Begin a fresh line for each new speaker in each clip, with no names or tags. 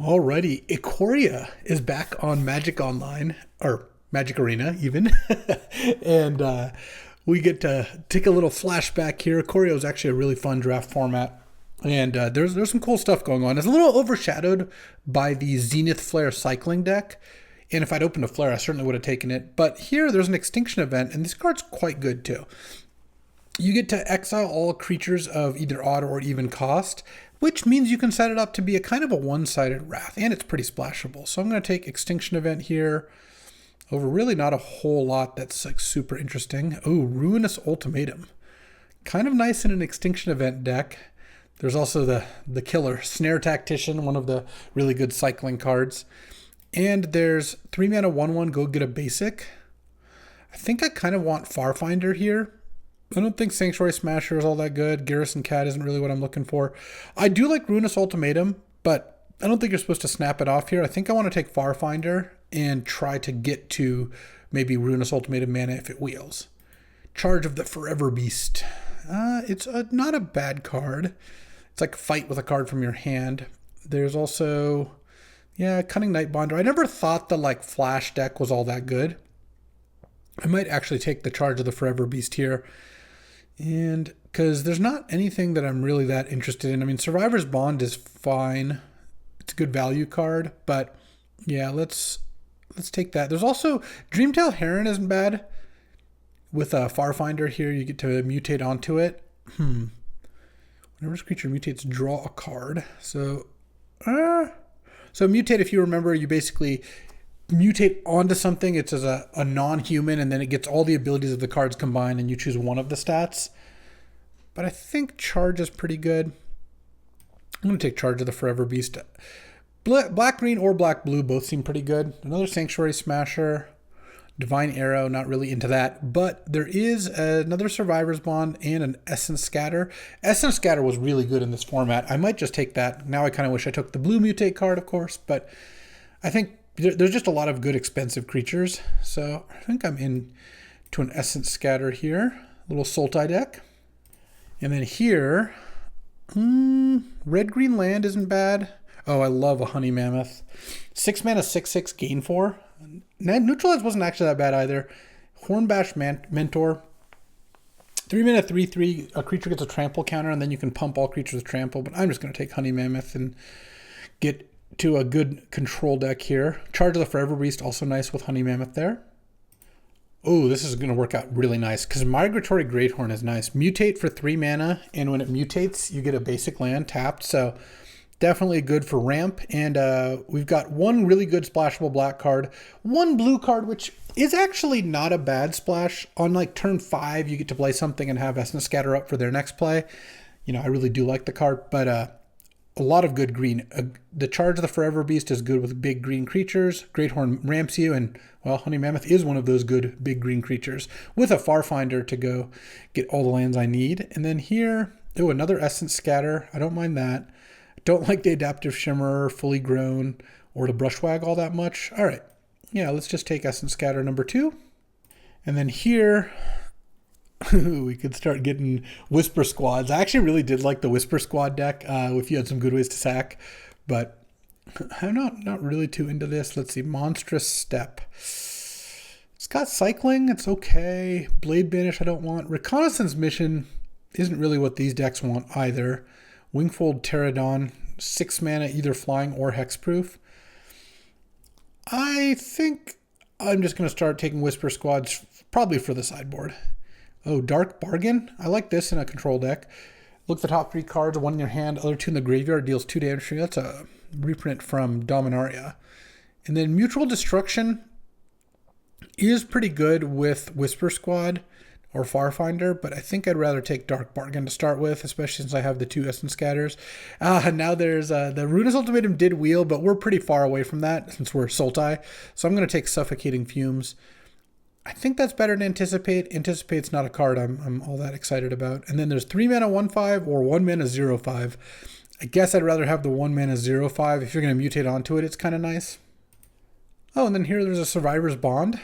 Alrighty, Ikoria is back on Magic Online, or Magic Arena even, and we get to take a little flashback here. Ikoria is actually a really fun draft format, and there's some cool stuff going on. It's a little overshadowed by the Zenith Flare cycling deck, and if I'd opened a Flare, I certainly would have taken it. But here, there's an extinction event, and this card's quite good too. You get to exile all creatures of either odd or even cost, which means you can set it up to be a kind of a one-sided Wrath, and it's pretty splashable. So I'm going to take Extinction Event here over really not a whole lot that's like super interesting. Oh, Ruinous Ultimatum. Kind of nice in an Extinction Event deck. There's also the killer Snare Tactician, one of the really good cycling cards. And there's 3 mana 1/1, go get a basic. I think I kind of want Farfinder here. I don't think Sanctuary Smasher is all that good. Garrison Cat isn't really what I'm looking for. I do like Ruinous Ultimatum, but I don't think you're supposed to snap it off here. I think I want to take Farfinder and try to get to maybe Ruinous Ultimatum mana if it wheels. Charge of the Forever Beast. It's not a bad card. It's like fight with a card from your hand. There's also, Cunning Nightbonder. I never thought the Flash deck was all that good. I might actually take the Charge of the Forever Beast here. And because there's not anything that I'm really that interested in. I mean, Survivor's Bond is fine. It's a good value card, but yeah, let's take that. There's also Dreamtail Heron isn't bad. With a Farfinder here, you get to mutate onto it. Whenever this creature mutates, draw a card. So mutate, if you remember, you basically mutate onto something. It's as a non-human, and then it gets all the abilities of the cards combined, and you choose one of the stats. But I think Charge is pretty good. I'm going to take Charge of the Forever Beast. Black-green or black-blue both seem pretty good. Another Sanctuary Smasher. Divine Arrow, not really into that. But there is another Survivor's Bond and an Essence Scatter. Essence Scatter was really good in this format. I might just take that. Now I kind of wish I took the blue mutate card, of course, but I think there's just a lot of good expensive creatures. So I think I'm in to an Essence Scatter here. A little Sultai deck. And then here, red-green land isn't bad. Oh, I love a Honey Mammoth. 6 mana, 6/6, gain 4. Neutralize wasn't actually that bad either. Hornbash Mentor. 3 mana, 3/3, a creature gets a trample counter, and then you can pump all creatures with trample. But I'm just going to take Honey Mammoth and get to a good control deck here. Charge of the Forever Beast, also nice with Honey Mammoth there. Oh, this is going to work out really nice because Migratory Greathorn is nice. Mutate for 3 mana, and when it mutates, you get a basic land tapped. So definitely good for ramp. And we've got one really good splashable black card, one blue card, which is actually not a bad splash. On turn 5, you get to play something and have Essence Scatter up for their next play. I really do like the card, but a lot of good green. The Charge of the Forever Beast is good with big green creatures. Greathorn ramps you, and, well, Honey Mammoth is one of those good big green creatures with a Farfinder to go get all the lands I need. And then here, another Essence Scatter. I don't mind that. I don't like the Adaptive Shimmer, Fully Grown, or the Brushwag all that much. All right. Yeah, let's just take Essence Scatter number 2. And then here, we could start getting Whisper Squads. I actually really did like the Whisper Squad deck if you had some good ways to sack, but I'm not really too into this. Let's see, Monstrous Step. It's got Cycling, it's okay. Blade Banish I don't want. Reconnaissance Mission isn't really what these decks want either. Wingfold Pterodon, 6 mana, either flying or hexproof. I think I'm just going to start taking Whisper Squads probably for the sideboard. Oh, Dark Bargain. I like this in a control deck. Look at the top 3 cards, 1 in your hand, other 2 in the graveyard, deals 2 damage to you. That's a reprint from Dominaria. And then Mutual Destruction is pretty good with Whisper Squad or Farfinder, but I think I'd rather take Dark Bargain to start with, especially since I have the 2 Essence Scatters. Now there's the Ruinous Ultimatum did wheel, but we're pretty far away from that since we're Sultai. So I'm going to take Suffocating Fumes. I think that's better than Anticipate. Anticipate's not a card I'm all that excited about. And then there's 3 mana 1/5 or 1 mana 0/5. I guess I'd rather have the 1 mana 0/5. If you're going to mutate onto it, it's kind of nice. Oh, and then here there's a Survivor's Bond.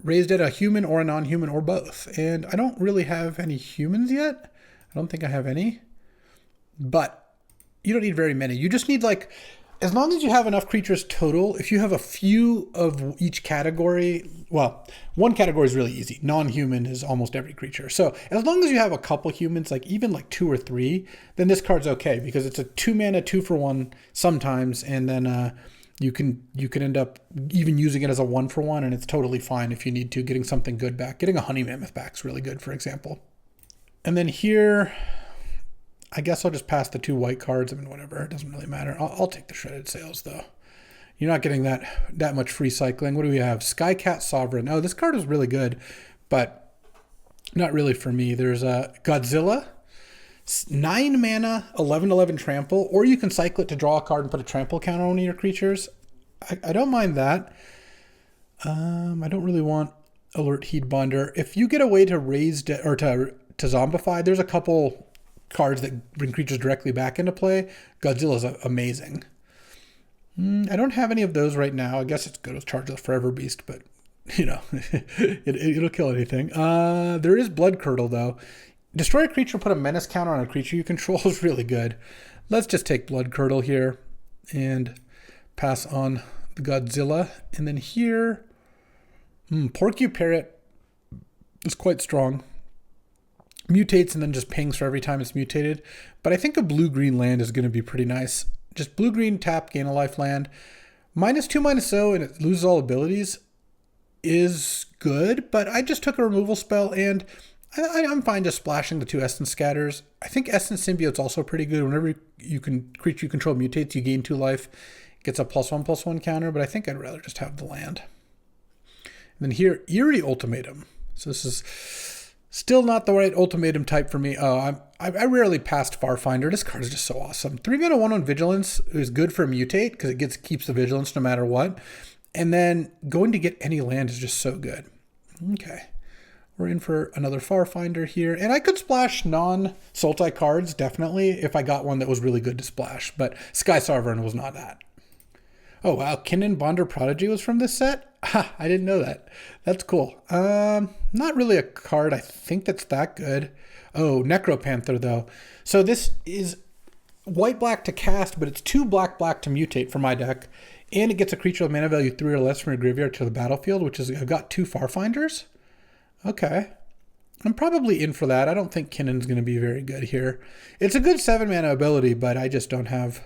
Raised at a human or a non-human or both. And I don't really have any humans yet. I don't think I have any. But you don't need very many. You just need as long as you have enough creatures total, if you have a few of each category, well, one category is really easy. Non-human is almost every creature. So as long as you have a couple humans, like even like 2 or 3, then this card's okay because it's a 2 mana 2 for 1 sometimes, and then you can end up even using it as a 1 for 1, and it's totally fine if you need to, getting something good back. Getting a honey mammoth back is really good, for example. And then here, I guess I'll just pass the 2 white cards. I mean, whatever, it doesn't really matter. I'll take the shredded sails though. You're not getting that much free cycling. What do we have? Skycat Sovereign. Oh, this card is really good, but not really for me. There's a Godzilla, 9 mana, 11/11 trample, or you can cycle it to draw a card and put a trample counter on one of your creatures. I don't mind that. I don't really want Alert Heat Bonder. If you get a way to raise or to zombify, there's a couple cards that bring creatures directly back into play. Godzilla's amazing. I don't have any of those right now. I guess it's good with Charge of the Forever Beast, but you know, it'll kill anything. There is Blood Curdle though. Destroy a creature, put a menace counter on a creature you control is really good. Let's just take Blood Curdle here and pass on the Godzilla. And then here, Porcuparrot is quite strong. Mutates and then just pings for every time it's mutated. But I think a blue-green land is going to be pretty nice. Just blue-green tap, gain a life land. -2/-0 and it loses all abilities is good, but I just took a removal spell and I'm fine just splashing the 2 Essence Scatters. I think Essence Symbiote's also pretty good. Whenever creature you control mutates, you gain 2 life. It gets a +1/+1 counter, but I think I'd rather just have the land. And then here, Eerie Ultimatum. So this is still not the right ultimatum type for me. Oh, I rarely passed Farfinder. This card is just so awesome. 3 mana 1/1 Vigilance is good for Mutate because it keeps the Vigilance no matter what. And then going to get any land is just so good. Okay. We're in for another Farfinder here. And I could splash non-Sultai cards, definitely, if I got one that was really good to splash. But Sky Sovereign was not that. Oh, wow. Kinnan Bonder Prodigy was from this set? Ha, I didn't know that. That's cool. Not really a card I think that's that good. Oh, Necropanther, though. So this is white-black to cast, but it's 2 black-black to mutate for my deck. And it gets a creature with mana value 3 or less from your graveyard to the battlefield, which is, I've got 2 Farfinders. Okay. I'm probably in for that. I don't think Kinnan's going to be very good here. It's a good 7 mana ability, but I just don't have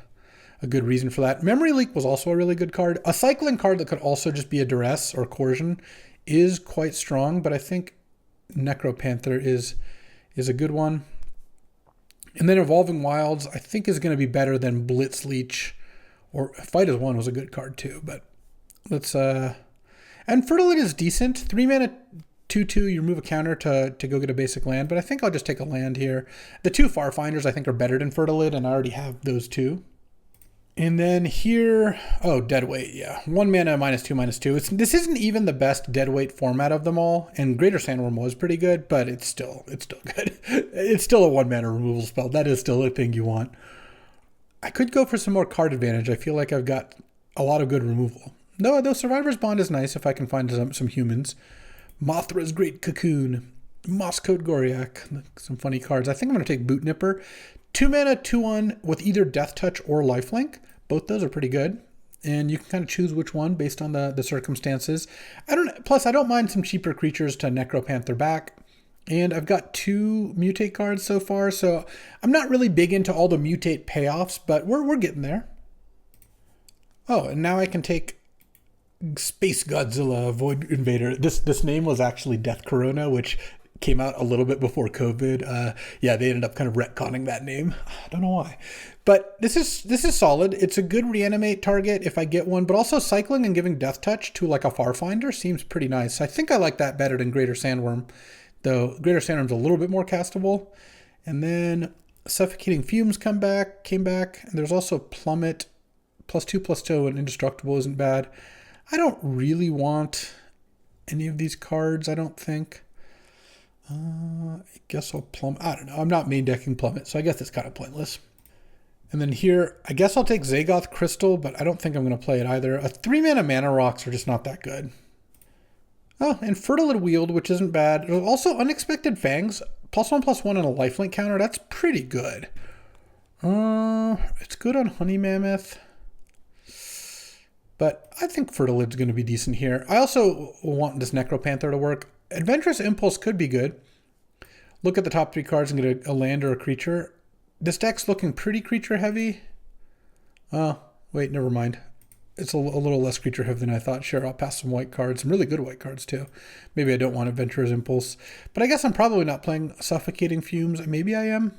a good reason for that. Memory Leak was also a really good card. A cycling card that could also just be a Duress or Coercion is quite strong, but I think Necropanther is a good one. And then Evolving Wilds, I think, is going to be better than Blitz Leech, or Fight as One was a good card too, but let's, and Fertilid is decent. 3 mana 2/2, you remove a counter to go get a basic land, but I think I'll just take a land here. The 2 Farfinders I think are better than Fertilid, and I already have those 2. And then here, oh, Deadweight, yeah. 1 mana -2/-2. This isn't even the best Deadweight format of them all, and Greater Sandworm was pretty good, but it's still good. It's still a 1 mana removal spell. That is still a thing you want. I could go for some more card advantage. I feel like I've got a lot of good removal. No, though Survivor's Bond is nice if I can find some humans. Mothra's Great Cocoon, Mosscoat Goriac, some funny cards. I think I'm going to take Boot Nipper. 2 mana 2/1 with either Death Touch or Lifelink. Both those are pretty good. And you can kind of choose which one based on the circumstances. Plus, I don't mind some cheaper creatures to Necropanther back. And I've got 2 Mutate cards so far, so I'm not really big into all the Mutate payoffs, but we're getting there. Oh, and now I can take Space Godzilla Void Invader. This name was actually Death Corona, which came out a little bit before COVID. Yeah, they ended up kind of retconning that name. I don't know why. But this is solid. It's a good reanimate target if I get one, but also cycling and giving Death Touch to like a Farfinder seems pretty nice. I think I like that better than Greater Sandworm, though Greater Sandworm's a little bit more castable. And then Suffocating Fumes came back, and there's also Plummet, +2/+2, and Indestructible isn't bad. I don't really want any of these cards, I don't think. I guess I'll Plummet. I don't know. I'm not main decking Plummet, so I guess it's kind of pointless. And then here, I guess I'll take Zagoth Crystal, but I don't think I'm going to play it either. A 3 mana Mana Rocks are just not that good. Oh, and Fertilid Wield, which isn't bad. There's also Unexpected Fangs, +1/+1 and a lifelink counter. That's pretty good. It's good on Honey Mammoth. But I think Fertilid's going to be decent here. I also want this Necropanther to work. Adventurous Impulse could be good. Look at the top 3 cards and get a land or a creature. This deck's looking pretty creature heavy. Oh, wait, never mind. It's a little less creature heavy than I thought. Sure, I'll pass some white cards. Some really good white cards, too. Maybe I don't want Adventurous Impulse. But I guess I'm probably not playing Suffocating Fumes. Maybe I am.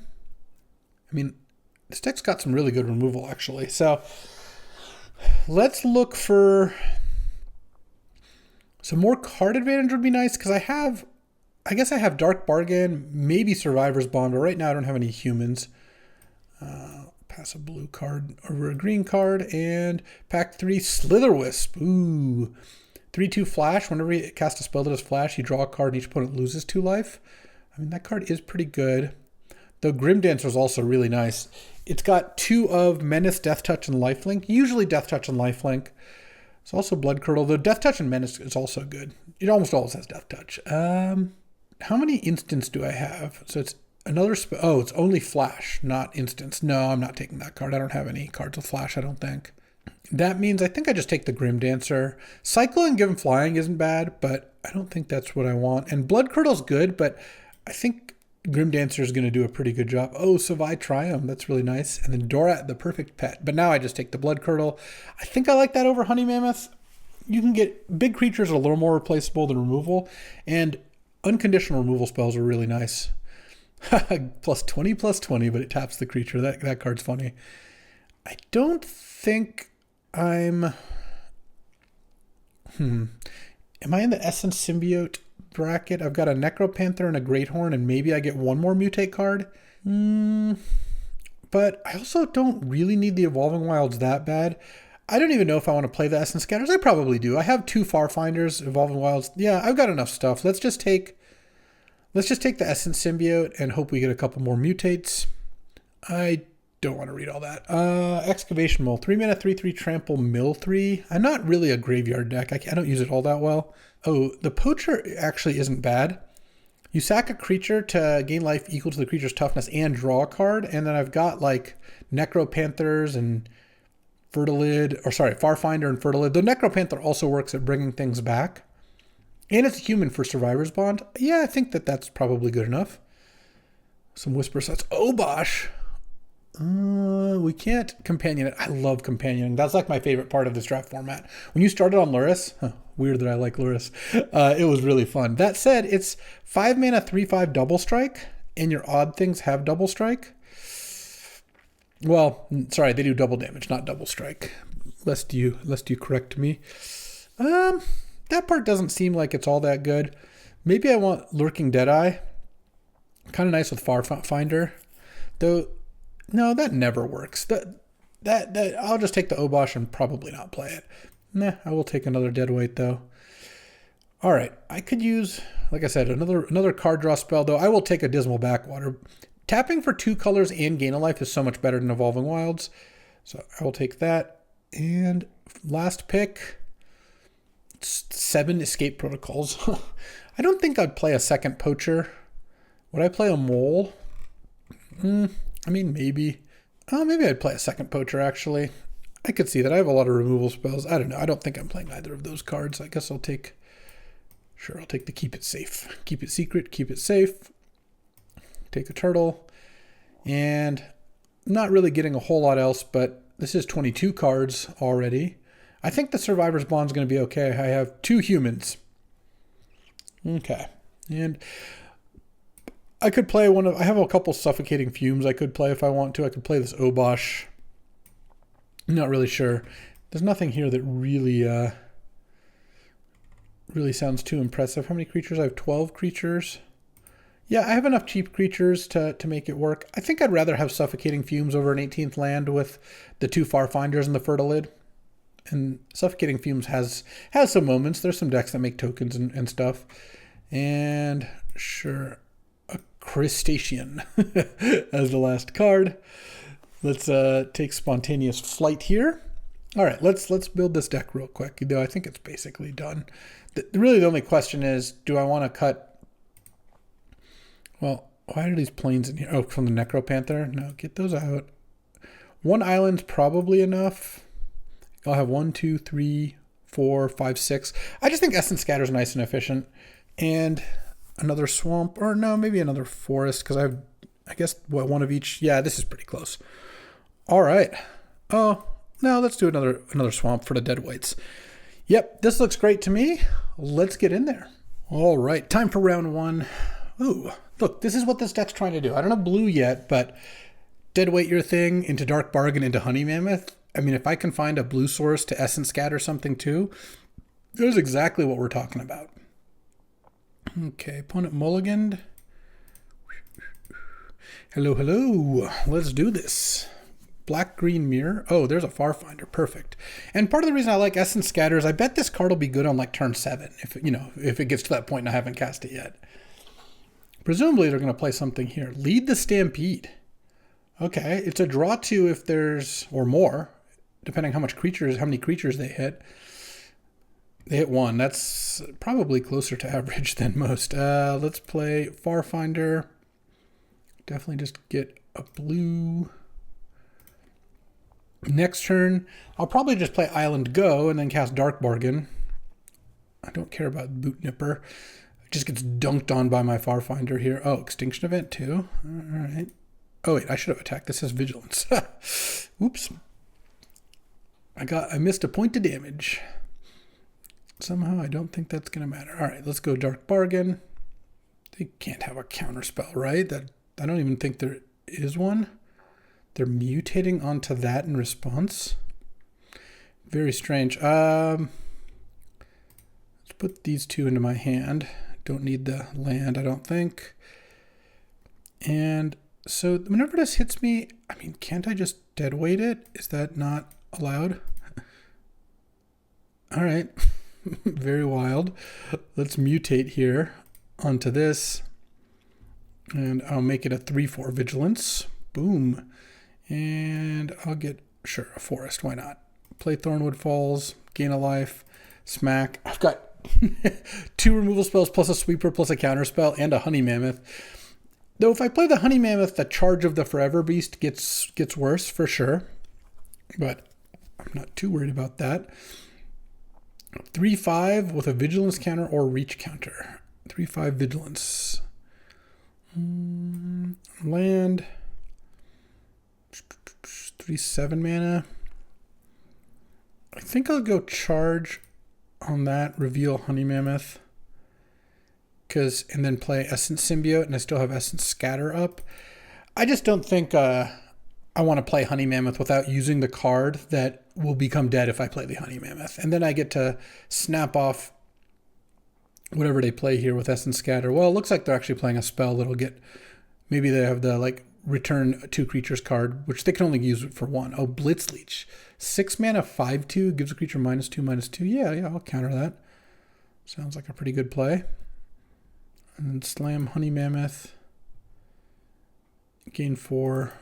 I mean, this deck's got some really good removal, actually. So let's look for some more card advantage would be nice, because I guess I have Dark Bargain, maybe Survivor's Bond, but right now I don't have any humans. Pass a blue card over a green card, and pack 3 Slitherwisp. Ooh. 3/2 flash. Whenever you cast a spell that has flash, you draw a card and each opponent loses 2 life. I mean, that card is pretty good. Though Grim Dancer is also really nice. It's got 2 of Menace, Death Touch, and Lifelink. Usually Death Touch and Lifelink. It's also Blood Curdle, though Death Touch and Menace is also good. It almost always has Death Touch. How many instants do I have? So it's another spell. Oh, it's only flash, not instants. No, I'm not taking that card. I don't have any cards with flash, I don't think. That means I think I just take the Grim Dancer. Cycle and Give him Flying isn't bad, but I don't think that's what I want. And Blood Curdle's good, but I think Grim Dancer is going to do a pretty good job. Oh, Savai Triumph. That's really nice. And then Dorat, the perfect pet. But now I just take the Blood Curdle. I think I like that over Honey Mammoth. You can get big creatures are a little more replaceable than removal. And unconditional removal spells are really nice. +20/+20, but it taps the creature. That card's funny. I don't think I'm... Am I in the Essence Symbiote bracket? I've got a Necropanther and a Greathorn, and maybe I get one more Mutate card. But I also don't really need the Evolving Wilds that bad. I don't even know if I want to play the Essence Scatters. I probably do. I have 2 Farfinders, Evolving Wilds. Yeah, I've got enough stuff. Let's just take the Essence Symbiote and hope we get a couple more Mutates. I don't want to read all that. Excavation Mole. 3 mana, 3/3 trample, mill 3. I'm not really a graveyard deck. I don't use it all that well. Oh, the Poacher actually isn't bad. You sack a creature to gain life equal to the creature's toughness and draw a card. And then I've got like Necropanthers and Farfinder and Fertilid. The Necropanther also works at bringing things back. And it's a human for Survivor's Bond. Yeah, I think that's probably good enough. Some Whisper Sets. Obosh. We can't companion it. I love companioning. That's like my favorite part of this draft format. When you started on Luris, weird that I like Luris, it was really fun. That said, it's 5 mana, 3/5 double strike, and your odd things have double strike. Well, sorry, they do double damage, not double strike. Lest you correct me. That part doesn't seem like it's all that good. Maybe I want Lurking Deadeye. Kind of nice with Farfinder. Though, no, that never works. That I'll just take the Obosh and probably not play it. Nah, I will take another Deadweight though. All right, I could use, like I said, another card draw spell, though I will take a Dismal Backwater. Tapping for 2 colors and gain a life is so much better than Evolving Wilds. So I will take that. And last pick, 7 Escape Protocols. I don't think I'd play a second Poacher. Would I play a Mole? I mean, maybe. Maybe I'd play a second Poacher, actually. I could see that. I have a lot of removal spells. I don't know. I don't think I'm playing either of those cards. I guess I'll take the Keep It Safe. Keep It Secret, Keep It Safe. Take a Turtle. And not really getting a whole lot else, but this is 22 cards already. I think the Survivor's Bond's going to be okay. I have 2 humans. Okay. And I could play I have a couple Suffocating Fumes I could play if I want to. I could play this Obosh. I'm not really sure. There's nothing here that really sounds too impressive. How many creatures? I have 12 creatures. Yeah, I have enough cheap creatures to make it work. I think I'd rather have Suffocating Fumes over an 18th land with the 2 Farfinders and the Fertilid. And Suffocating Fumes has some moments. There's some decks that make tokens and stuff. And sure, a Crustacean as the last card. Let's take Spontaneous Flight here. All right, let's build this deck real quick. Though I think it's basically done. Really, the only question is, do I want to cut? Well, why are these planes in here? Oh, from the Necropanther? No, get those out. 1 island's probably enough. I'll have 1, 2, 3, 4, 5, 6. I just think Essence Scatter is nice and efficient. And another swamp, or no, maybe another forest, because I guess, one of each. Yeah, this is pretty close. All right. Oh, no, let's do another swamp for the dead weights. Yep, this looks great to me. Let's get in there. All right, time for round 1. Ooh, look, this is what this deck's trying to do. I don't have blue yet, but dead weight your thing into Dark Bargain into Honey Mammoth. I mean, if I can find a blue source to Essence Scatter something too, there's exactly what we're talking about. Okay, opponent mulliganed. Hello, hello. Let's do this. Black-green mirror. Oh, there's a Farfinder. Perfect. And part of the reason I like Essence Scatter is I bet this card will be good on like turn 7, if it gets to that point and I haven't cast it yet. Presumably they're going to play something here. Lead the Stampede. Okay, it's a draw 2 if there's, or more, depending how many creatures they hit. They hit 1. That's probably closer to average than most. Let's play Farfinder. Definitely just get a blue. Next turn, I'll probably just play Island Go and then cast Dark Bargain. I don't care about Boot Nipper. It just gets dunked on by my Farfinder here. Oh, Extinction Event too. All right. Oh wait, I should have attacked. This says Vigilance. Oops. I missed a point of damage. Somehow I don't think that's going to matter. All right, let's go Dark Bargain. They can't have a counterspell, right? I don't even think there is one. They're mutating onto that in response. Very strange. Let's put these 2 into my hand. Don't need the land, I don't think. And so whenever this hits me, I mean, can't I just deadweight it? Is that not allowed? All right. Very wild. Let's mutate here onto this. And I'll make it a 3/4 vigilance. Boom. And I'll get, sure, a forest. Why not? Play Thornwood Falls, gain a life, smack. I've got 2 removal spells plus a sweeper plus a counterspell and a Honey Mammoth. Though if I play the Honey Mammoth, the charge of the Forever Beast gets worse for sure. But I'm not too worried about that. 3/5 with a vigilance counter or reach counter. 3/5 vigilance. Land. 3/7 mana. I think I'll go charge on that, reveal Honey Mammoth. And then play Essence Symbiote, and I still have Essence Scatter up. I just don't think I want to play Honey Mammoth without using the card that will become dead if I play the Honey Mammoth. And then I get to snap off whatever they play here with Essence Scatter. Well, it looks like they're actually playing a spell that'll get, maybe they have the return 2 creatures card, which they can only use it for 1. Oh, Blitz Leech. 6 mana, 5/2, gives a creature -2/2. Yeah, I'll counter that. Sounds like a pretty good play. And then slam Honey Mammoth. Gain 4.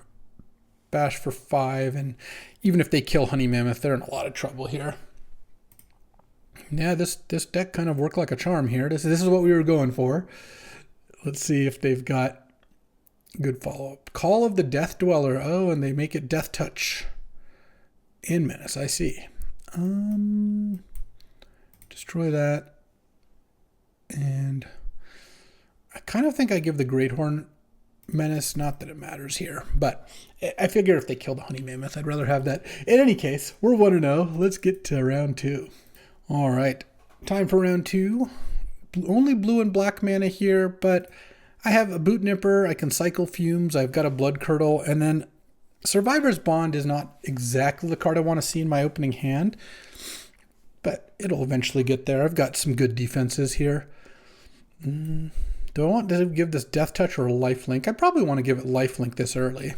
Bash for 5. And even if they kill Honey Mammoth, they're in a lot of trouble here. Yeah, this deck kind of worked like a charm here. This is what we were going for. Let's see if they've got good follow-up. Call of the Death Dweller. Oh, and they make it Death Touch. In Menace, I see. Destroy that. And I kind of think I give the Great Horn Menace, not that it matters here, but I figure if they kill the Honey Mammoth, I'd rather have that. In any case, we're 1-0. Let's get to round 2. All right, time for round 2. Only blue and black mana here, but I have a Boot Nipper. I can cycle Fumes. I've got a Blood Curdle, and then Survivor's Bond is not exactly the card I want to see in my opening hand, but it'll eventually get there. I've got some good defenses here. Do I want to give this Death Touch or Lifelink? I probably want to give it Lifelink this early.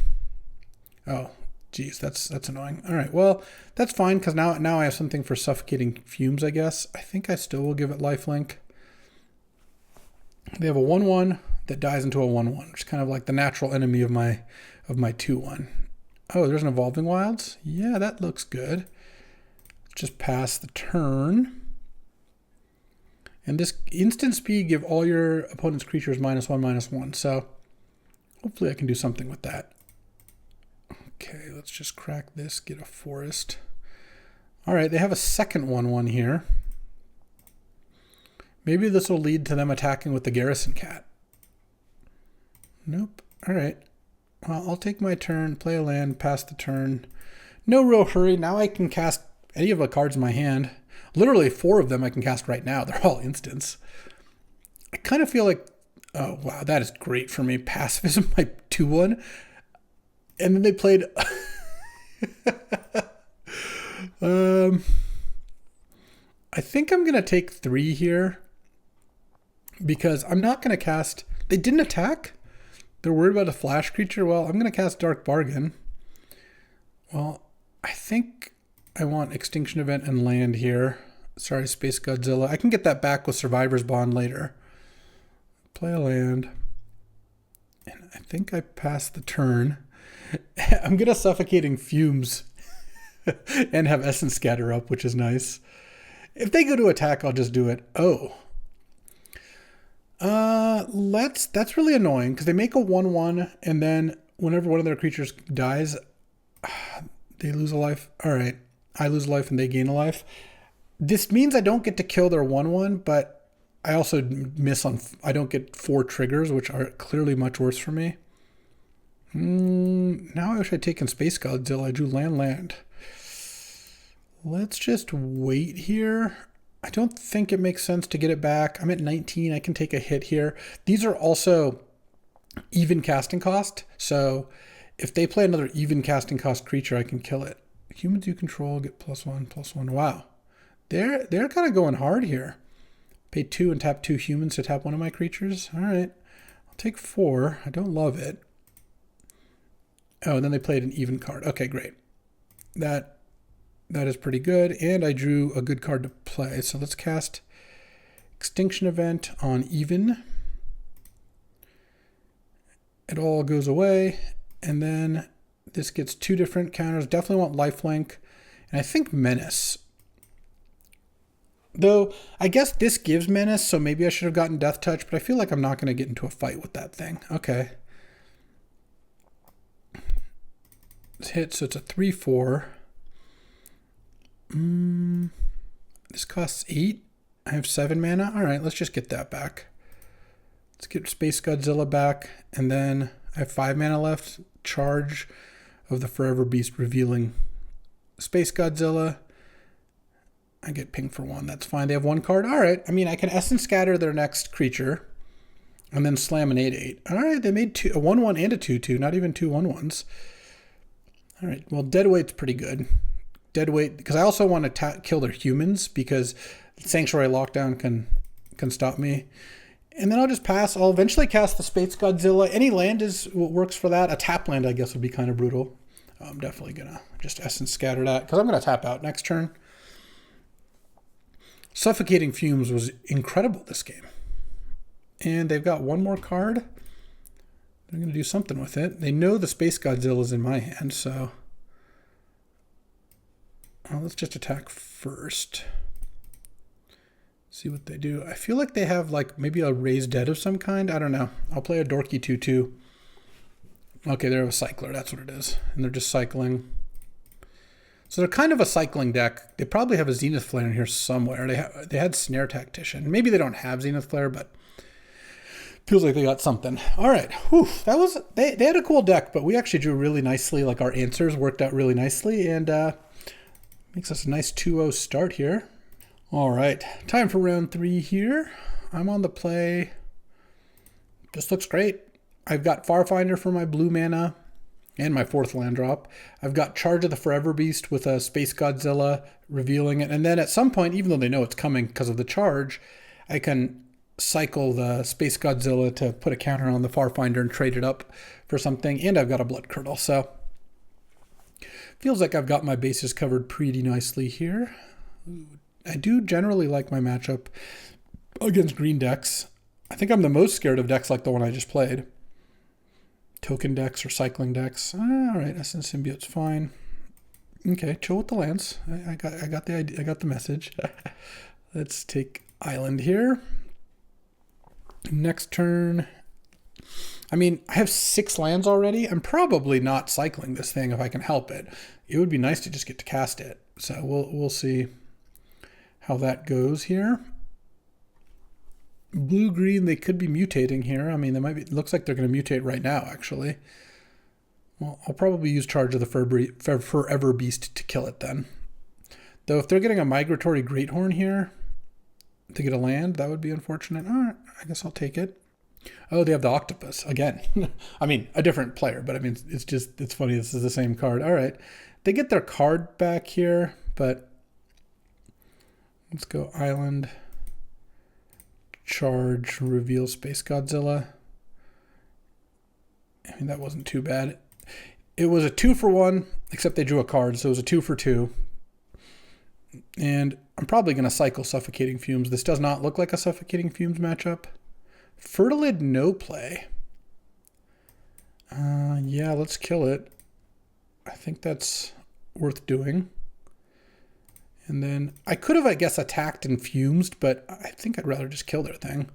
Oh, geez, that's annoying. All right, well, that's fine because now I have something for Suffocating Fumes, I guess. I think I still will give it Lifelink. They have a 1/1 that dies into a 1/1, which is kind of like the natural enemy of my 2/1. Oh, there's an Evolving Wilds? Yeah, that looks good. Just pass the turn. And this instant speed give all your opponent's creatures -1/-1. So hopefully I can do something with that. Okay, let's just crack this, get a forest. All right, they have a second 1/1 here. Maybe this will lead to them attacking with the Garrison Cat. Nope. All right. Well, I'll take my turn, play a land, pass the turn. No real hurry. Now I can cast any of the cards in my hand. Literally 4 of them I can cast right now. They're all instants. I kind of feel like, oh, wow, that is great for me. Pacifism, my 2/1. And then they played... I think I'm going to take 3 here because I'm not going to cast... They didn't attack? They're worried about a flash creature? Well, I'm going to cast Dark Bargain. Well, I think I want Extinction Event and land here. Sorry, Space Godzilla. I can get that back with Survivor's Bond later. Play a land. And I think I passed the turn. I'm going to Suffocating Fumes and have Essence Scatter up, which is nice. If they go to attack, I'll just do it. Oh. That's really annoying because they make a 1/1 and then whenever one of their creatures dies, they lose a life. All right. I lose a life and they gain a life. This means I don't get to kill their 1/1, but I also miss on... I don't get 4 triggers, which are clearly much worse for me. Now I wish I'd taken Space Godzilla. I drew land. Let's just wait here. I don't think it makes sense to get it back. I'm at 19. I can take a hit here. These are also even casting cost. So if they play another even casting cost creature, I can kill it. Humans you control get +1/+1. Wow. They're kind of going hard here. Pay 2 and tap 2 humans to tap one of my creatures. All right. I'll take 4. I don't love it. Oh, and then they played an even card. Okay, great. That is pretty good. And I drew a good card to play. So let's cast Extinction Event on even. It all goes away. And then this gets 2 different counters. Definitely want Lifelink. And I think Menace. Though, I guess this gives Menace, so maybe I should have gotten Death Touch, but I feel like I'm not going to get into a fight with that thing. Okay. It's hit, so it's a 3/4. This costs 8. I have 7 mana. All right, let's just get that back. Let's get Space Godzilla back, and then I have 5 mana left. Charge of the Forever Beast, revealing Space Godzilla. I get ping for 1. That's fine. They have 1 card. All right. I mean, I can Essence Scatter their next creature and then slam an 8/8. All right. They made a 1/1 and a 2/2, not even 2 1/1s. All right. Well, Deadweight's pretty good. Deadweight, because I also want to kill their humans because Sanctuary Lockdown can stop me. And then I'll just pass. I'll eventually cast the Space Godzilla. Any land is what works for that. A tap land, I guess, would be kind of brutal. I'm definitely going to just Essence Scatter that because I'm going to tap out next turn. Suffocating Fumes was incredible this game. And they've got 1 more card. They're going to do something with it. They know the Space Godzilla is in my hand, so... Well, let's just attack first. See what they do. I feel like they have like maybe a Raised Dead of some kind. I don't know. I'll play a dorky 2/2. Okay, they're a cycler. That's what it is. And they're just cycling. So they're kind of a cycling deck. They probably have a Zenith Flare in here somewhere. They had Snare Tactician. Maybe they don't have Zenith Flare, but feels like they got something. All right. Whew, that was they had a cool deck, but we actually drew really nicely. Like our answers worked out really nicely, and makes us a nice 2-0 start here. All right, time for round 3 here. I'm on the play. This looks great. I've got Farfinder for my blue mana and my 4th land drop. I've got Charge of the Forever Beast with a Space Godzilla, revealing it. And then at some point, even though they know it's coming because of the charge, I can cycle the Space Godzilla to put a counter on the Farfinder and trade it up for something. And I've got a Blood Curdle. So feels like I've got my bases covered pretty nicely here. I do generally like my matchup against green decks. I think I'm the most scared of decks like the one I just played. Token decks or cycling decks. All right, Essence Symbiote's fine. Okay, chill with the lands. I got the idea. I got the message. Let's take Island here. Next turn. I mean, I have 6 lands already. I'm probably not cycling this thing if I can help it. It would be nice to just get to cast it. So we'll see how that goes here. Blue-green, they could be mutating here. I mean, they might be. It looks like they're going to mutate right now, actually. Well, I'll probably use Charge of the Forever Beast to kill it then. Though if they're getting a Migratory Greathorn here to get a land, that would be unfortunate. All right, I guess I'll take it. Oh, they have the Octopus again. I mean, a different player, but I mean, it's funny. This is the same card. All right, they get their card back here, but let's go Island, Charge, reveal Space Godzilla. I mean, that wasn't too bad. It was a 2-for-1, except they drew a card, so it was a 2-for-2. And I'm probably going to cycle Suffocating Fumes. This does not look like a Suffocating Fumes matchup. Fertilid, no play. Yeah, let's kill it. I think that's worth doing. And then I could have, I guess, attacked and fumed, but I think I'd rather just kill their thing.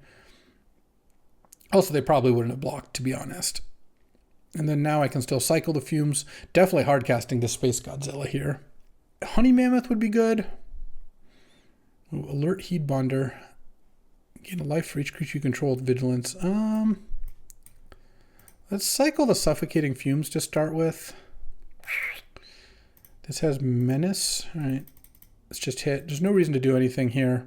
Also, they probably wouldn't have blocked, to be honest. And then now I can still cycle the fumes. Definitely hard casting to Space Godzilla here. Honey Mammoth would be good. Ooh, Alert Heatbonder. Gain a life for each creature you control with vigilance. Let's cycle the Suffocating Fumes to start with. This has Menace. All right. Let's just hit. There's no reason to do anything here.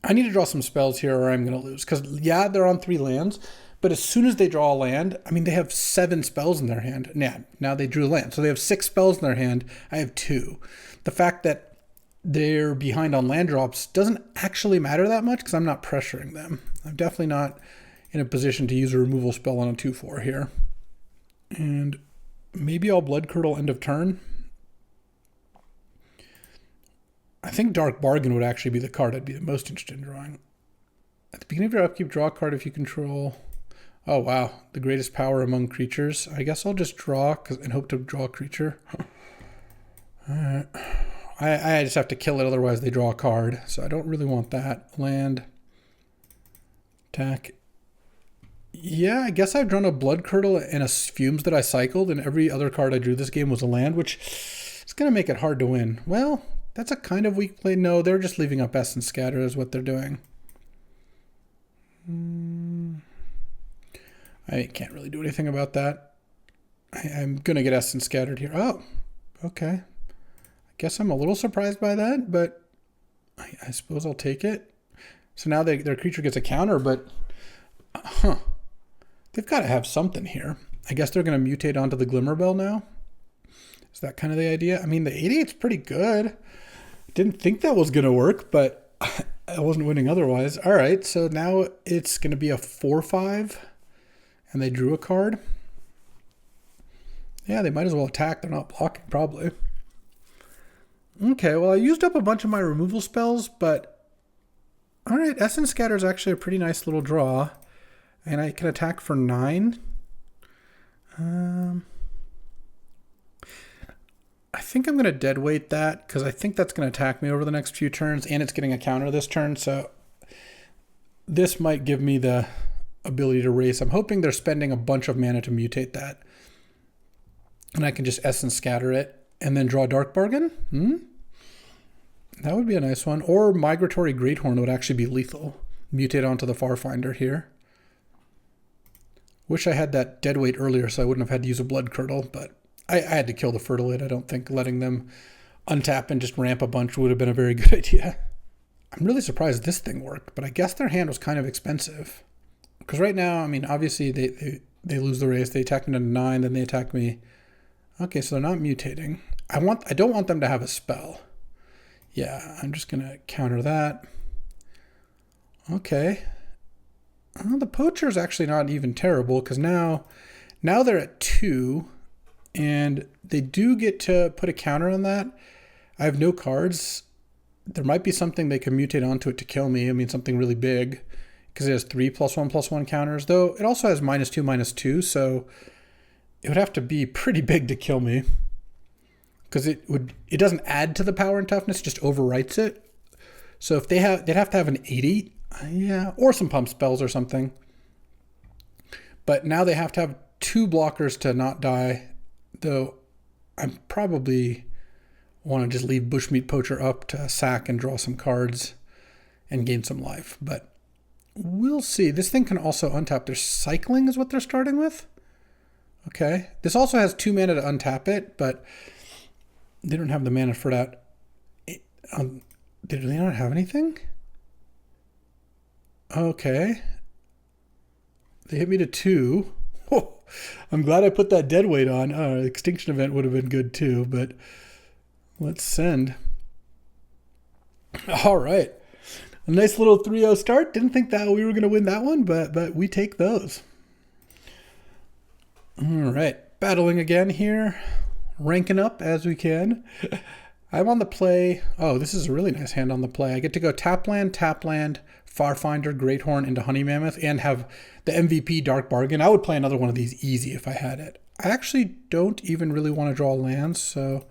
I need to draw some spells here or I'm going to lose. Because, yeah, they're on 3 lands. But as soon as they draw a land, I mean, they have 7 spells in their hand. Yeah, now they drew a land. So they have 6 spells in their hand. I have 2. The fact that they're behind on land drops doesn't actually matter that much because I'm not pressuring them. I'm definitely not in a position to use a removal spell on a 2/4 here. And maybe I'll Blood Curdle end of turn. I think Dark Bargain would actually be the card I'd be the most interested in drawing. At the beginning of your upkeep, draw a card if you control. Oh, wow. The greatest power among creatures. I guess I'll just draw and hope to draw a creature. All right. I just have to kill it, otherwise they draw a card. So I don't really want that. Land. Attack. Yeah, I guess I've drawn a Blood Curdle and a Fumes that I cycled, and every other card I drew this game was a land, which is going to make it hard to win. Well, that's a kind of weak play. No, they're just leaving up Essence Scatter is what they're doing. I can't really do anything about that. I'm going to get Essence Scattered here. Oh, okay. I guess I'm a little surprised by that, but I suppose I'll take it. So now their creature gets a counter, but they've got to have something here. I guess they're going to mutate onto the Glimmerbell now. Is that kind of the idea? I mean, the 88's pretty good. Didn't think that was going to work, but I wasn't winning otherwise. All right, so now it's going to be a 4/5, and they drew a card. Yeah, they might as well attack. They're not blocking, probably. Okay, well, I used up a bunch of my removal spells, but all right, Essence Scatter is actually a pretty nice little draw, and I can attack for 9. I think I'm going to deadweight that because I think that's going to attack me over the next few turns, and it's getting a counter this turn, so this might give me the ability to race. I'm hoping they're spending a bunch of mana to mutate that, and I can just Essence Scatter it and then draw Dark Bargain. That would be a nice one. Or Migratory Greathorn would actually be lethal. Mutate onto the Farfinder here. Wish I had that deadweight earlier so I wouldn't have had to use a Blood Curdle, but I had to kill the Fertilid. I don't think letting them untap and just ramp a bunch would have been a very good idea. I'm really surprised this thing worked, but I guess their hand was kind of expensive. Because right now, I mean, obviously they lose the race. They attack me to 9, then they attack me. Okay, so they're not mutating. I don't want them to have a spell. Yeah, I'm just going to counter that. Okay. The Poacher is actually not even terrible because now they're at 2, and they do get to put a counter on that. I have no cards. There might be something they can mutate onto it to kill me. I mean, something really big because it has 3 +1/+1 counters, though it also has -2/-2, so it would have to be pretty big to kill me. Because it doesn't add to the power and toughness, it just overwrites it. So if they'd have to have an 80, yeah, or some pump spells or something. But now they have to have 2 blockers to not die, though I'm probably want to just leave Bushmeat Poacher up to sack and draw some cards and gain some life. But we'll see. This thing can also untap. Their Cycling is what they're starting with. Okay. This also has 2 mana to untap it, but they don't have the mana for that. Did they not have anything? Okay. They hit me to 2. Oh, I'm glad I put that dead weight on. Extinction Event would have been good too, but let's send. All right. A nice little 3-0 start. Didn't think that we were going to win that one, but we take those. All right. Battling again here. Ranking up as we can. I'm on the play. Oh, this is a really nice hand on the play. I get to go tap land, Farfinder, Greathorn into Honey Mammoth, and have the MVP Dark Bargain. I would play another one of these easy if I had it. I actually don't even really want to draw lands, so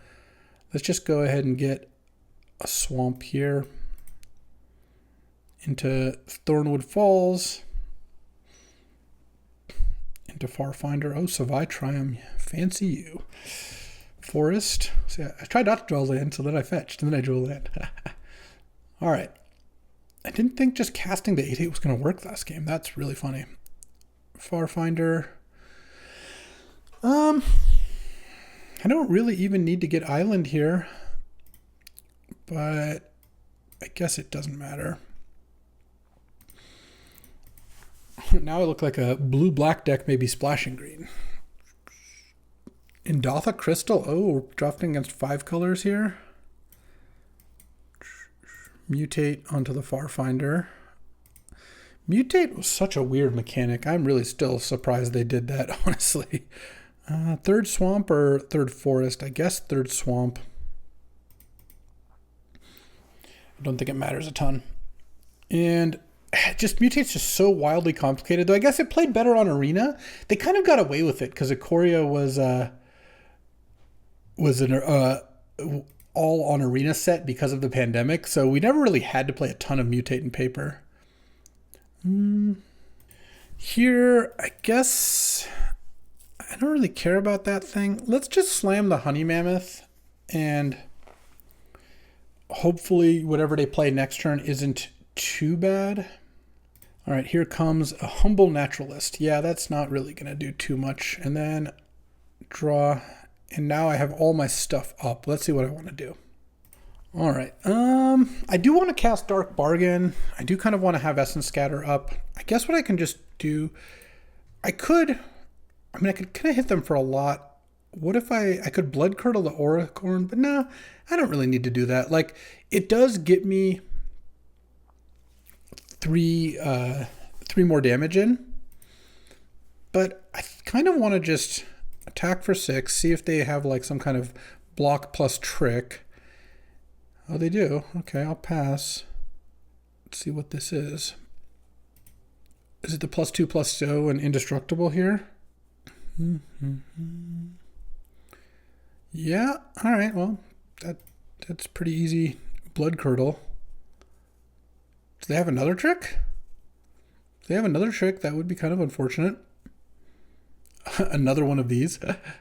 let's just go ahead and get a swamp here into Thornwood Falls, into Farfinder. Oh, Savai Triumph, fancy you. Forest. So yeah, I tried not to draw land, so then I fetched, and then I drew a land. All right. I didn't think just casting the 8/8 was going to work last game. That's really funny. Farfinder. I don't really even need to get Island here, but I guess it doesn't matter. Now I look like a blue-black deck, maybe splashing green. Indotha Crystal. Oh, we're drafting against 5 colors here. Mutate onto the Farfinder. Mutate was such a weird mechanic. I'm really still surprised they did that, honestly. Third Swamp or third Forest? I guess third Swamp. I don't think it matters a ton. And just Mutate's just so wildly complicated. Though I guess it played better on Arena. They kind of got away with it because Ikoria was an all on Arena set because of the pandemic. So we never really had to play a ton of Mutate in Paper. Here, I guess I don't really care about that thing. Let's just slam the Honey Mammoth and hopefully whatever they play next turn isn't too bad. All right, here comes a Humble Naturalist. Yeah, that's not really going to do too much. And then draw. And now I have all my stuff up. Let's see what I want to do. All right. I do want to cast Dark Bargain. I do kind of want to have Essence Scatter up. I guess what I can just do, I could kind of hit them for a lot. What if I could Blood Curdle the Auricorn? But no, I don't really need to do that. Like, it does get me three more damage in. But I kind of want to just attack for 6, see if they have like some kind of block plus trick. Oh, they do. Okay, I'll pass. Let's see what this is. Is it the +2/+0 and indestructible here? Yeah, all right, well, that's pretty easy. Blood Curdle. Do they have another trick? If they have another trick, that would be kind of unfortunate. Another one of these.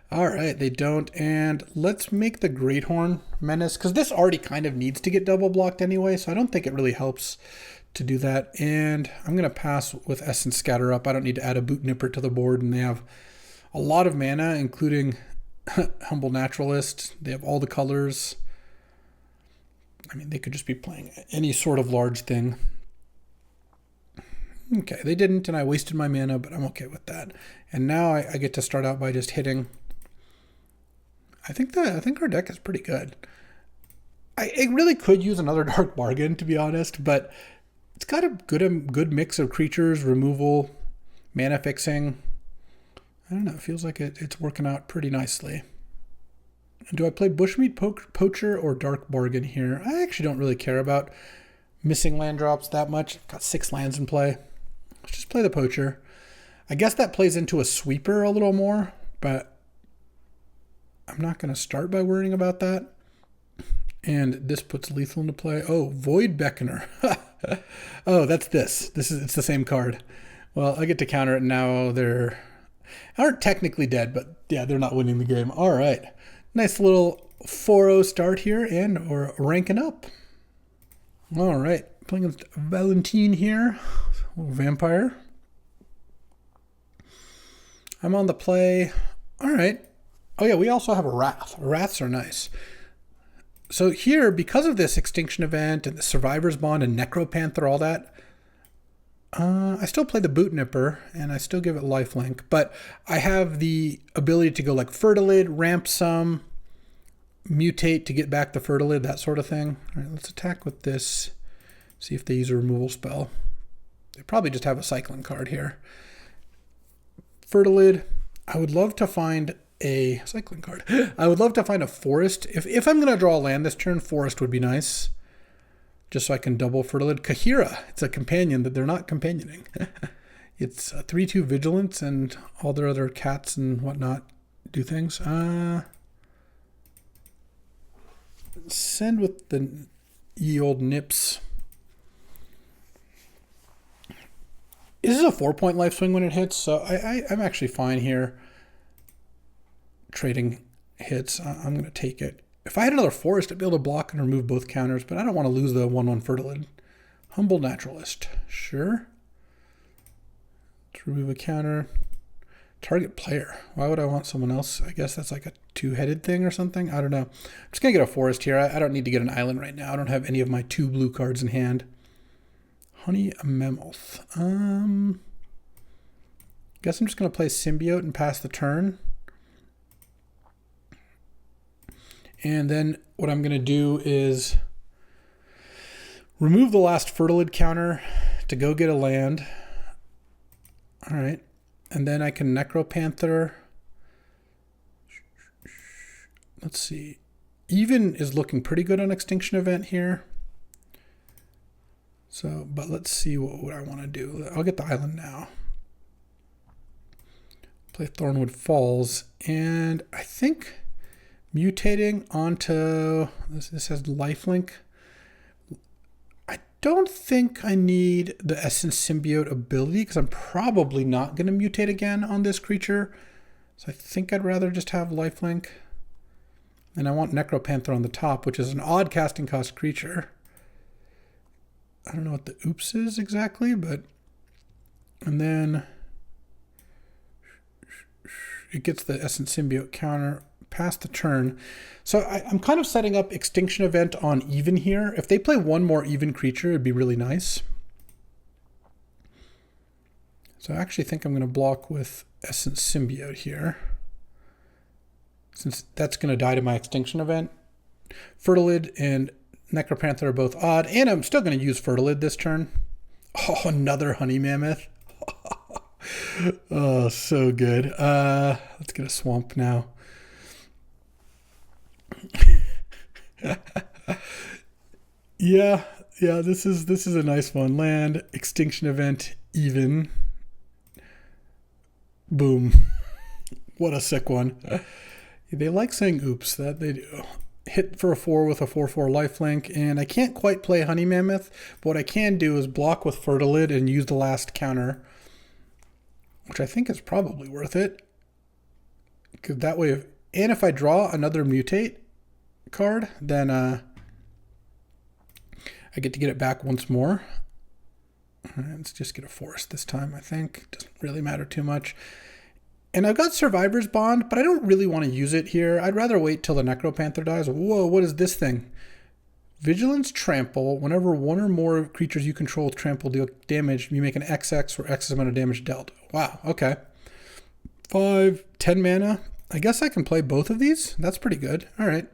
All right, they don't. And let's make the Greathorn Menace, because this already kind of needs to get double blocked anyway, so I don't think it really helps to do that. And I'm going to pass with Essence Scatter up. I don't need to add a Boot Nipper to the board, and they have a lot of mana, including Humble Naturalist. They have all the colors. I mean, they could just be playing any sort of large thing. Okay, they didn't, and I wasted my mana, but I'm okay with that. And now I get to start out by just hitting. I think our deck is pretty good. I really could use another Dark Bargain, to be honest, but it's got a good mix of creatures, removal, mana fixing. I don't know, it feels like it's working out pretty nicely. Do I play Bushmeat Poacher or Dark Bargain here? I actually don't really care about missing land drops that much. I've got 6 lands in play. Let's just play the Poacher. I guess that plays into a sweeper a little more, but I'm not going to start by worrying about that. And this puts lethal into play. Oh, Void Beckoner. Oh, that's this. It's the same card. Well, I get to counter it now. They aren't technically dead, but yeah, they're not winning the game. All right. Nice little 4-0 start here, and we're ranking up. All right, playing against Valentine here, little vampire. I'm on the play. All right. Oh yeah, we also have a Wrath. Wraths are nice. So here, because of this Extinction Event and the Survivor's Bond and Necropanther, all that, I still play the Boot Nipper, and I still give it lifelink, but I have the ability to go like Fertilid, ramp some, mutate to get back the Fertilid, that sort of thing. All right, let's attack with this, see if they use a removal spell. They probably just have a cycling card here. Fertilid, I would love to find a cycling card. I would love to find a forest. If I'm going to draw a land this turn, forest would be nice. Just so I can double Fertilid. Kahira, it's a companion that they're not companioning. It's a 3/2 vigilance, and all their other cats and whatnot do things. Send with the ye old nips. This is a 4-point life swing when it hits, so I'm actually fine here trading hits. I'm going to take it. If I had another forest, I'd be able to block and remove both counters, but I don't want to lose the 1/1 Fertilid. Humble Naturalist. Sure. Let's remove a counter. Target player. Why would I want someone else? I guess that's like a two-headed thing or something. I don't know. I'm just going to get a forest here. I don't need to get an island right now. I don't have any of my 2 blue cards in hand. Honey Mammoth. Guess I'm just going to play Symbiote and pass the turn. And then what I'm going to do is remove the last Fertilid counter to go get a land. All right. And then I can Necropanther. Let's see. Even is looking pretty good on Extinction Event here. So, but let's see what I want to do. I'll get the island now. Play Thornwood Falls. And I think mutating onto, this has lifelink. I don't think I need the Essence Symbiote ability because I'm probably not going to mutate again on this creature. So I think I'd rather just have lifelink. And I want Necropanther on the top, which is an odd casting cost creature. I don't know what the oops is exactly, but, and then it gets the Essence Symbiote counter past the turn. So I'm kind of setting up Extinction Event on even here. If they play one more even creature, it'd be really nice. So I actually think I'm going to block with Essence Symbiote here, since that's going to die to my Extinction Event. Fertilid and Necropanther are both odd, and I'm still going to use Fertilid this turn. Oh, another Honey Mammoth. Oh, so good. Let's get a swamp now. yeah, this is a nice one. Land, Extinction Event, even. Boom. What a sick one. They like saying oops, that they do. Hit for a 4 with a 4/4 lifelink, and I can't quite play Honey Mammoth, but what I can do is block with Fertilid and use the last counter, which I think is probably worth it. Because that way, and if I draw another mutate card, then I get to get it back once more. All right, let's just get a forest this time, I think. Doesn't really matter too much. And I've got Survivor's Bond, but I don't really want to use it here. I'd rather wait till the Necropanther dies. Whoa, what is this thing? Vigilance Trample. Whenever one or more creatures you control with Trample deal damage, you make an XX or X amount of damage dealt. Wow, okay. 5, 10 mana. I guess I can play both of these. That's pretty good. All right.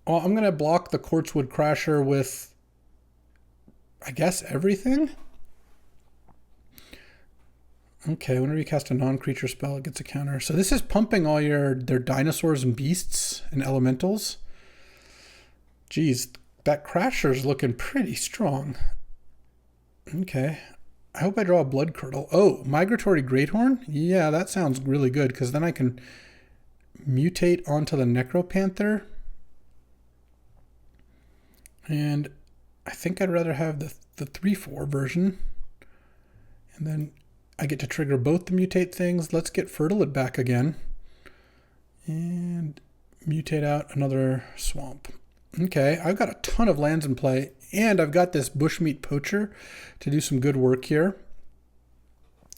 Well, I'm going to block the Quartzwood Crasher with, I guess, everything. Okay, whenever you cast a non-creature spell, it gets a counter. So this is pumping all their dinosaurs and beasts and elementals. Geez, that Crasher's looking pretty strong. Okay. I hope I draw a Blood Curdle. Oh, Migratory Greathorn? Yeah, that sounds really good, because then I can mutate onto the Necropanther. And I think I'd rather have the 3/4 version. And then I get to trigger both the mutate things. Let's get Fertilid back again. And Mutate out another swamp. Okay, I've got a ton of lands in play, and I've got this bushmeat poacher to do some good work here.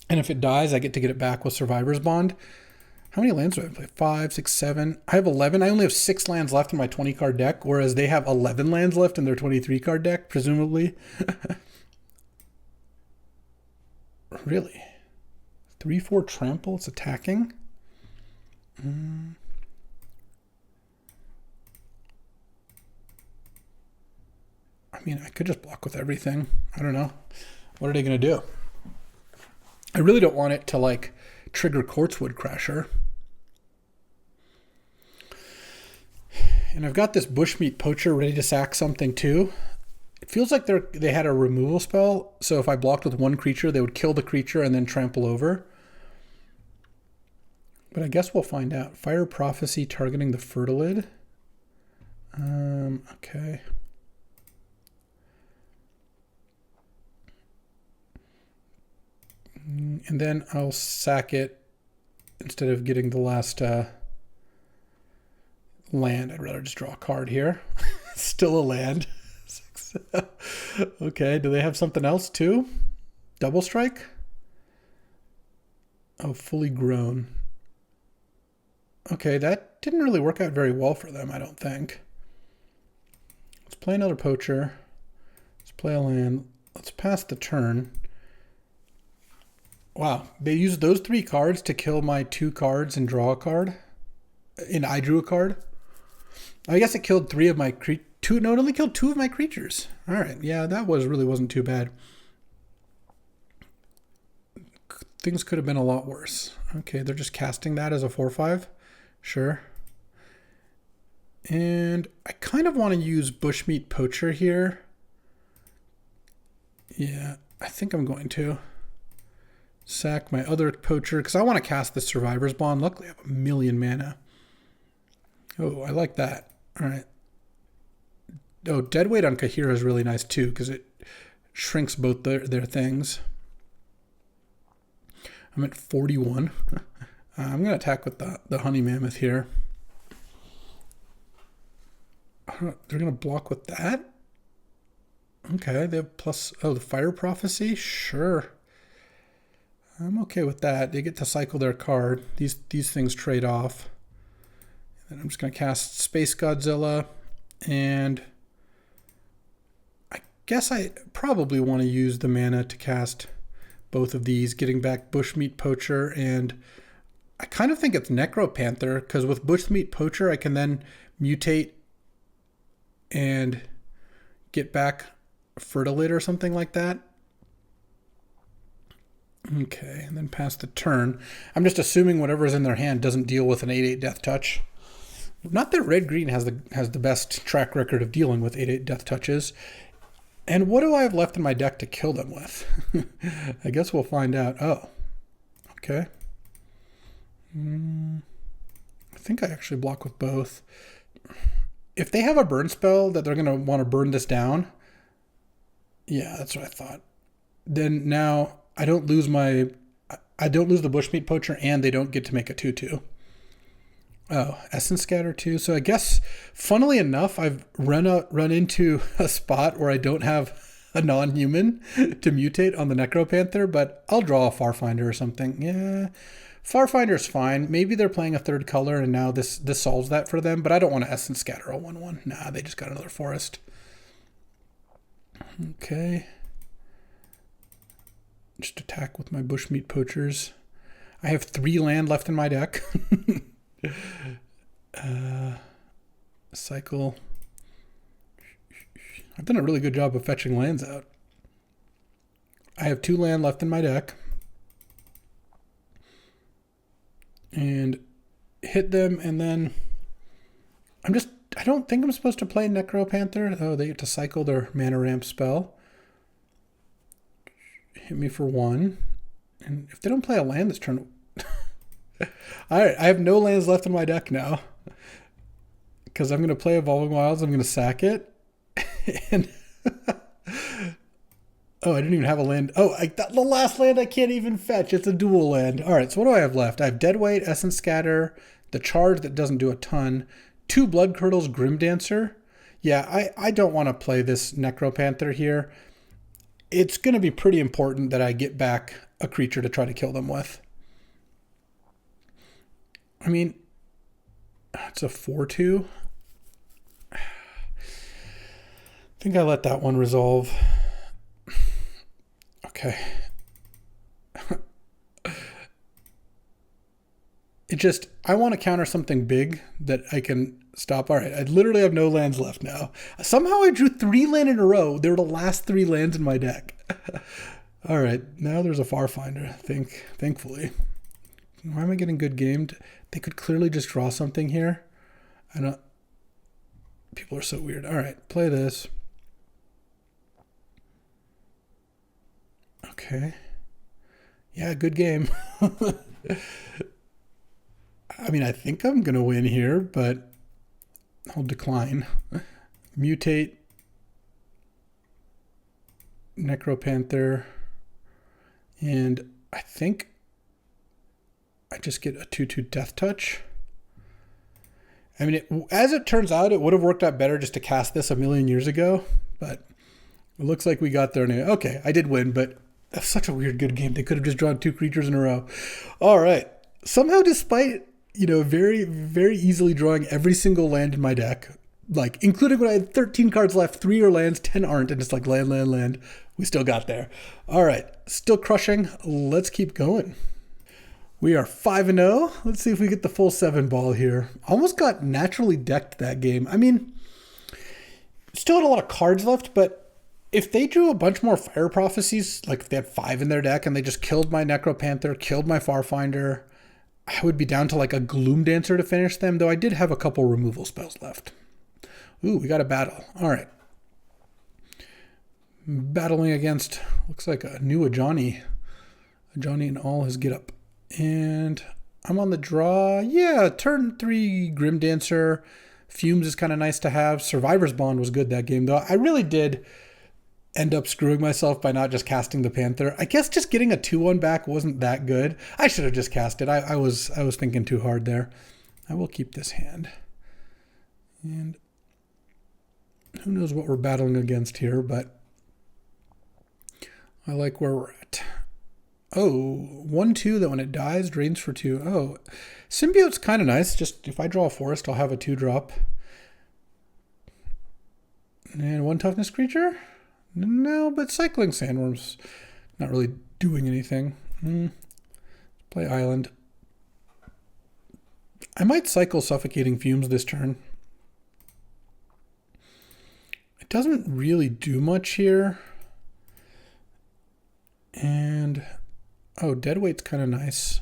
And if it dies, I get to get it back with Survivor's Bond. How many lands do I play? 5, 6, 7. I have 11. I only have 6 lands left in my 20-card deck, whereas they have 11 lands left in their 23-card deck, presumably. Really? 3/4 trample? It's attacking? I mean, I could just block with everything. I don't know. What are they going to do? I really don't want it to, like, trigger Quartzwood Crasher. And I've got this bushmeat poacher ready to sack something too. It feels like they had a removal spell, so if I blocked with one creature, they would kill the creature and then trample over. But I guess we'll find out. Fire Prophecy targeting the Fertilid. Okay. And then I'll sack it instead of getting the last land. I'd rather just draw a card here. Still a land. Okay, do they have something else too? Double strike? Oh, fully grown. Okay, that didn't really work out very well for them, I don't think. Let's play another poacher. Let's play a land. Let's pass the turn. Wow, they used those 3 cards to kill my 2 cards and draw a card. And I drew a card. I guess it killed 3 of my no, it only killed 2 of my creatures. All right, yeah, that really wasn't too bad. Things could have been a lot worse. Okay, they're just casting that as a 4/5. Sure. And I kind of want to use bushmeat poacher here. Yeah, I think I'm going to sack my other poacher because I want to cast the Survivor's Bond. Luckily, I have 1,000,000 mana. Oh, I like that. All right. Oh, Deadweight on Kahira is really nice too because it shrinks both their things. I'm at 41. I'm going to attack with the Honey Mammoth here. They're going to block with that? Okay, they have plus... Oh, the Fire Prophecy? Sure. I'm okay with that. They get to cycle their card. These things trade off. And I'm just going to cast Space Godzilla. And I guess I probably want to use the mana to cast both of these, getting back Bushmeat Poacher. And I kind of think it's Necropanther, because with Bushmeat Poacher, I can then mutate and get back Fertilid or something like that. Okay, and then pass the turn. I'm just assuming whatever's in their hand doesn't deal with an 8/8 Death Touch. Not that Red-Green has the best track record of dealing with 8/8 Death Touches. And what do I have left in my deck to kill them with? I guess we'll find out. Oh, okay. I think I actually block with both. If they have a burn spell that they're going to want to burn this down, yeah, that's what I thought. Then now I don't lose the Bushmeat Poacher, and they don't get to make a 2/2. Oh, Essence Scatter too. So I guess, funnily enough, I've run into a spot where I don't have a non-human to mutate on the Necropanther, but I'll draw a Farfinder or something. Yeah, Farfinder's fine. Maybe they're playing a third color, and now this solves that for them. But I don't want to Essence Scatter a 1/1. Nah, they just got another forest. Okay. Just attack with my Bushmeat Poachers. I have 3 land left in my deck. Cycle. I've done a really good job of fetching lands out. I have 2 land left in my deck. And hit them, and then I don't think I'm supposed to play Necropanther. Oh, they get to cycle their mana ramp spell. Hit me for 1. And if they don't play a land this turn... Alright, I have no lands left in my deck now. Because I'm going to play Evolving Wilds. I'm going to sack it. And... oh, I didn't even have a land. Oh, the last land I can't even fetch. It's a dual land. Alright, so what do I have left? I have Deadweight, Essence Scatter, the Charge that doesn't do a ton, 2 Blood Curdles, Grim Dancer. Yeah, I don't want to play this Necropanther here. It's going to be pretty important that I get back a creature to try to kill them with. I mean, it's a 4/2. I think I let that one resolve. Okay. I want to counter something big that I can stop. All right, I literally have no lands left now. Somehow I drew 3 land in a row. They were the last 3 lands in my deck. All right, now there's a Farfinder, thankfully. Why am I getting good gamed? They could clearly just draw something here. People are so weird. All right, play this. Okay. Yeah, good game. I mean, I think I'm going to win here, but I'll decline. Mutate. Necropanther. And I think I just get a 2/2 Death Touch. I mean, as it turns out, it would have worked out better just to cast this a million years ago, but it looks like we got there anyway. Okay, I did win, but that's such a weird good game. They could have just drawn 2 creatures in a row. All right. Somehow, despite, very, very easily drawing every single land in my deck, like including when I had 13 cards left, 3 are lands, 10 aren't, and it's like land, we still got there. All right, still crushing. Let's keep going. We are 5-0. Let's see if we get the full 7 ball here. Almost got naturally decked that game. I mean, still had a lot of cards left, but if they drew a bunch more Fire Prophecies, like if they had 5 in their deck and they just killed my Necropanther, killed my Farfinder, I would be down to like a Gloom Dancer to finish them, though I did have a couple removal spells left. Ooh, we got a battle. All right. Battling against, looks like a new Ajani. Ajani and all his get-up. And I'm on the draw. Yeah, turn 3 Grim Dancer. Fumes is kind of nice to have. Survivor's Bond was good that game, though. I really did end up screwing myself by not just casting the Panther. I guess just getting a 2/1 back wasn't that good. I should have just cast it. I was thinking too hard there. I will keep this hand. And who knows what we're battling against here, but I like where we're at. Oh, 1/2 that when it dies, drains for 2. Oh, Symbiote's kind of nice. Just if I draw a forest, I'll have a 2-drop. And 1 toughness creature? No, but Cycling Sandworm's not really doing anything. Play Island. I might cycle Suffocating Fumes this turn. It doesn't really do much here. And oh, Deadweight's kind of nice.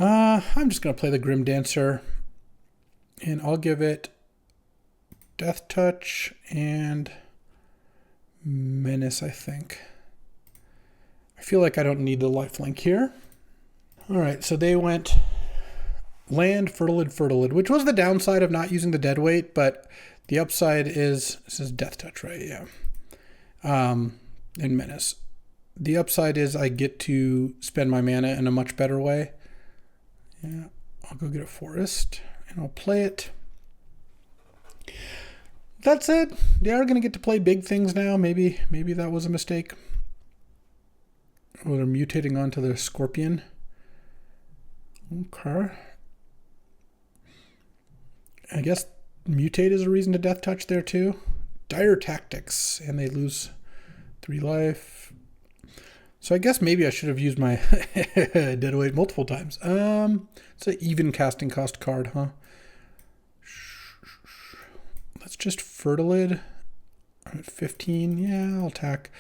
I'm just going to play the Grim Dancer. And I'll give it Death Touch and Menace, I think. I feel like I don't need the lifelink here. All right, so they went land, Fertilid, which was the downside of not using the Deadweight, but the upside is, this is Death Touch, right? Yeah. And Menace. The upside is I get to spend my mana in a much better way. Yeah, I'll go get a forest and I'll play it. That said, they are going to get to play big things now. Maybe that was a mistake. Oh, they're mutating onto the Scorpion. Okay. I guess mutate is a reason to Death Touch there too. Dire Tactics, and they lose 3 life. So I guess maybe I should have used my Deadweight multiple times. It's an even casting cost card, huh? Let's just Fertilid. I'm at 15. Yeah, I'll attack.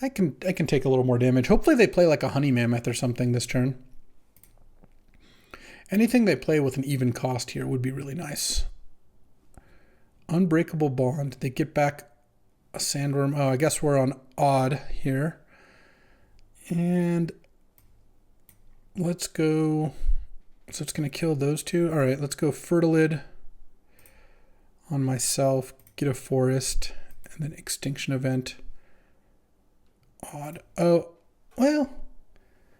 I can take a little more damage. Hopefully they play like a Honey Mammoth or something this turn. Anything they play with an even cost here would be really nice. Unbreakable Bond. They get back a Sandworm. Oh, I guess we're on odd here. And let's go. So it's going to kill those 2. All right, let's go Fertilid on myself, get a forest, and then Extinction Event. Odd. Oh, well,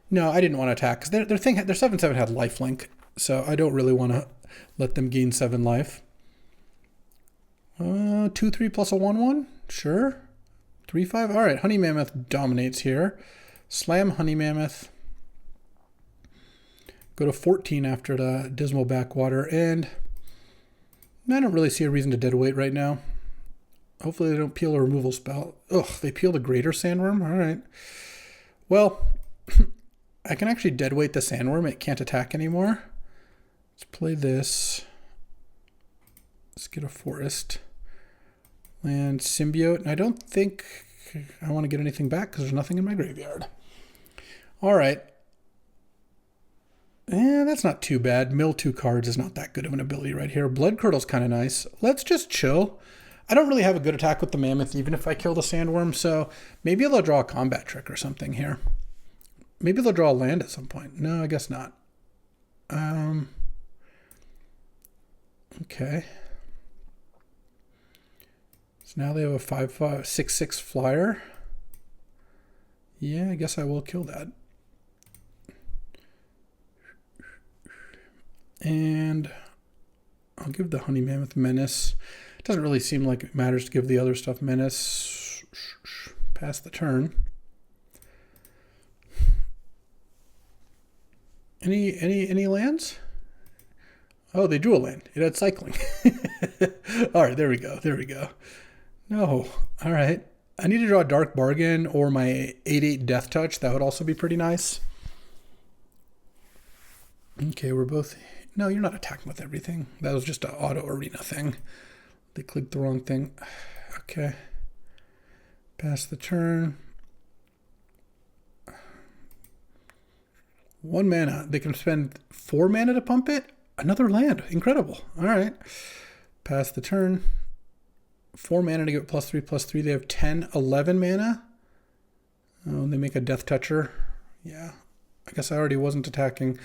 no, I didn't want to attack because their 7/7 had lifelink, so I don't really want to Let them gain 7 life. 2/3 plus a 1/1. Sure. 3/5. All right. Honey Mammoth dominates here. Slam Honey Mammoth. Go to 14 after the Dismal Backwater, and I don't really see a reason to deadweight right now. Hopefully they don't peel a removal spell. Ugh, they peeled a Greater Sandworm? All right. Well, I can actually deadweight the Sandworm. It can't attack anymore. Let's play this. Let's get a Forest. Land Symbiote. And I don't think I want to get anything back because there's nothing in my graveyard. All right. That's not too bad. Mill 2 cards is not that good of an ability right here. Blood Curdle's kind of nice. Let's just chill. I don't really have a good attack with the Mammoth, even if I kill the Sandworm, so maybe they'll draw a combat trick or something here. Maybe they'll draw a land at some point. No, I guess not. Okay. So now they have a 5/5, 6/6 flyer. Yeah, I guess I will kill that. And I'll give the Honey Mammoth Menace. It doesn't really seem like it matters to give the other stuff Menace. Pass the turn. Any lands? Oh, they drew a land. It had cycling. All right, there we go. There we go. No. All right. I need to draw a Dark Bargain or my 8/8 Death Touch. That would also be pretty nice. Okay, we're both... No, you're not attacking with everything. That was just an auto arena thing. They clicked the wrong thing. Okay. Pass the turn. 1 mana. They can spend 4 mana to pump it? Another land. Incredible. All right. Pass the turn. 4 mana to give it +3/+3. They have 10, 11 mana. Oh, and they make a Death Toucher. Yeah. I guess I already wasn't attacking.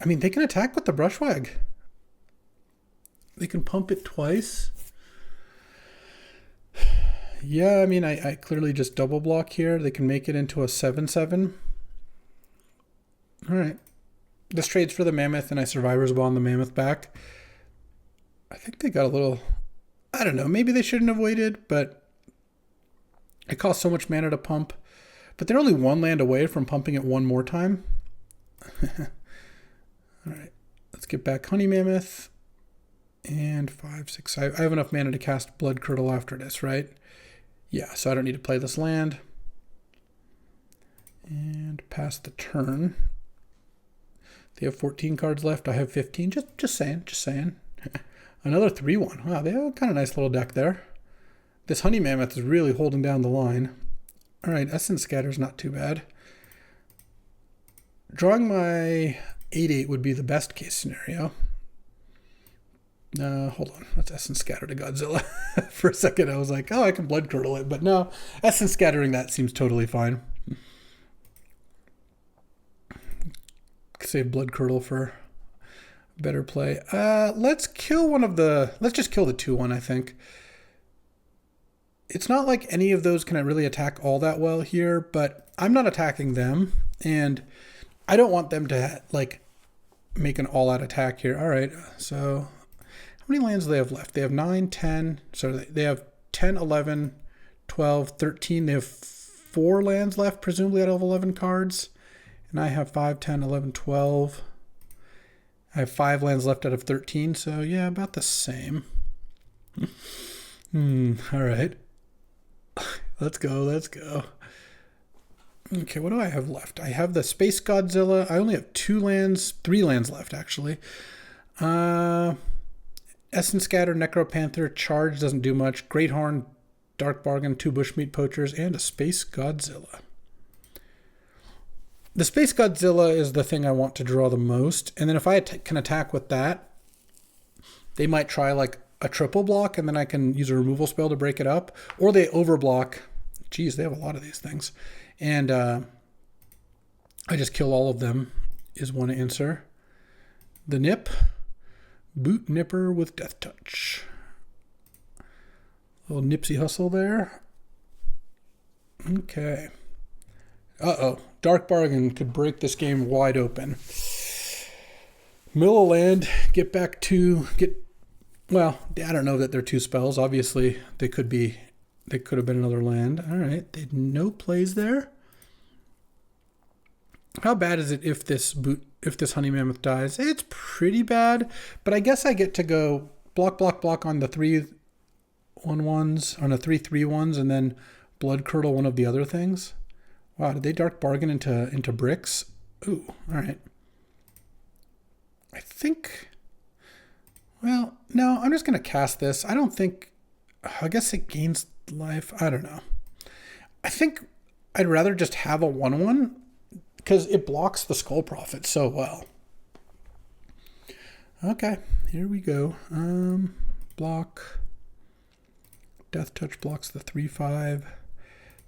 I mean, they can attack with the Brushwag. They can pump it twice. Yeah, I mean, I clearly just double block here. They can make it into a 7/7. All right. This trades for the Mammoth, and I Survivor's Bond the Mammoth back. I think they got a little... I don't know. Maybe they shouldn't have waited, but it costs so much mana to pump. But they're only 1 land away from pumping it 1 more time. All right. Let's get back Honey Mammoth. And 5, 6... I have enough mana to cast Blood Curdle after this, right? Yeah, so I don't need to play this land. And pass the turn. They have 14 cards left. I have 15. Just saying. Another 3/1. Wow, they have a kind of nice little deck there. This Honey Mammoth is really holding down the line. All right, Essence Scatter's not too bad. Drawing my 8/8 would be the best case scenario. Hold on. Let's Essence Scatter to Godzilla. For a second, I was like, oh, I can Blood Curdle it. But no, Essence Scattering that seems totally fine. Save Blood Curdle for better play. Let's kill one of the... Let's just kill the 2/1, I think. It's not like any of those can really attack all that well here, but I'm not attacking them, and I don't want them to, like, make an all-out attack here. All right, so how many lands do they have left? They have 9, 10. So they have 10, 11, 12, 13. They have 4 lands left, presumably out of 11 cards. And I have 5, 10, 11, 12. I have 5 lands left out of 13. So, yeah, about the same. All right. Let's go. Okay, what do I have left? I have the Space Godzilla. I only have 3 lands left, actually. Essence Scatter, Necropanther, Charge doesn't do much. Great Horn, Dark Bargain, 2 Bushmeat Poachers, and a Space Godzilla. The Space Godzilla is the thing I want to draw the most. And then if I can attack with that, they might try like a triple block, and then I can use a removal spell to break it up. Or they overblock. Geez, they have a lot of these things. And I just kill all of them is one answer. The Nip. Boot Nipper with Death Touch. Little Nipsey Hustle there. Okay. Uh-oh. Dark Bargain could break this game wide open. Mill a land, get back to, well, I don't know that they're 2 spells. Obviously, they could have been another land. All right, they had no plays there. How bad is it if this honey mammoth dies? It's pretty bad, but I guess I get to go block, block, block on the 3/1/1s, on the 3/3/1s, and then blood curdle one of the other things. Wow, did they dark bargain into bricks? Ooh, all right. I think, well, no, I'm just going to cast this. I guess it gains life. I don't know. I think I'd rather just have a 1/1 because it blocks the Skull Prophet so well. Okay, here we go. Block. Death Touch blocks the 3/5.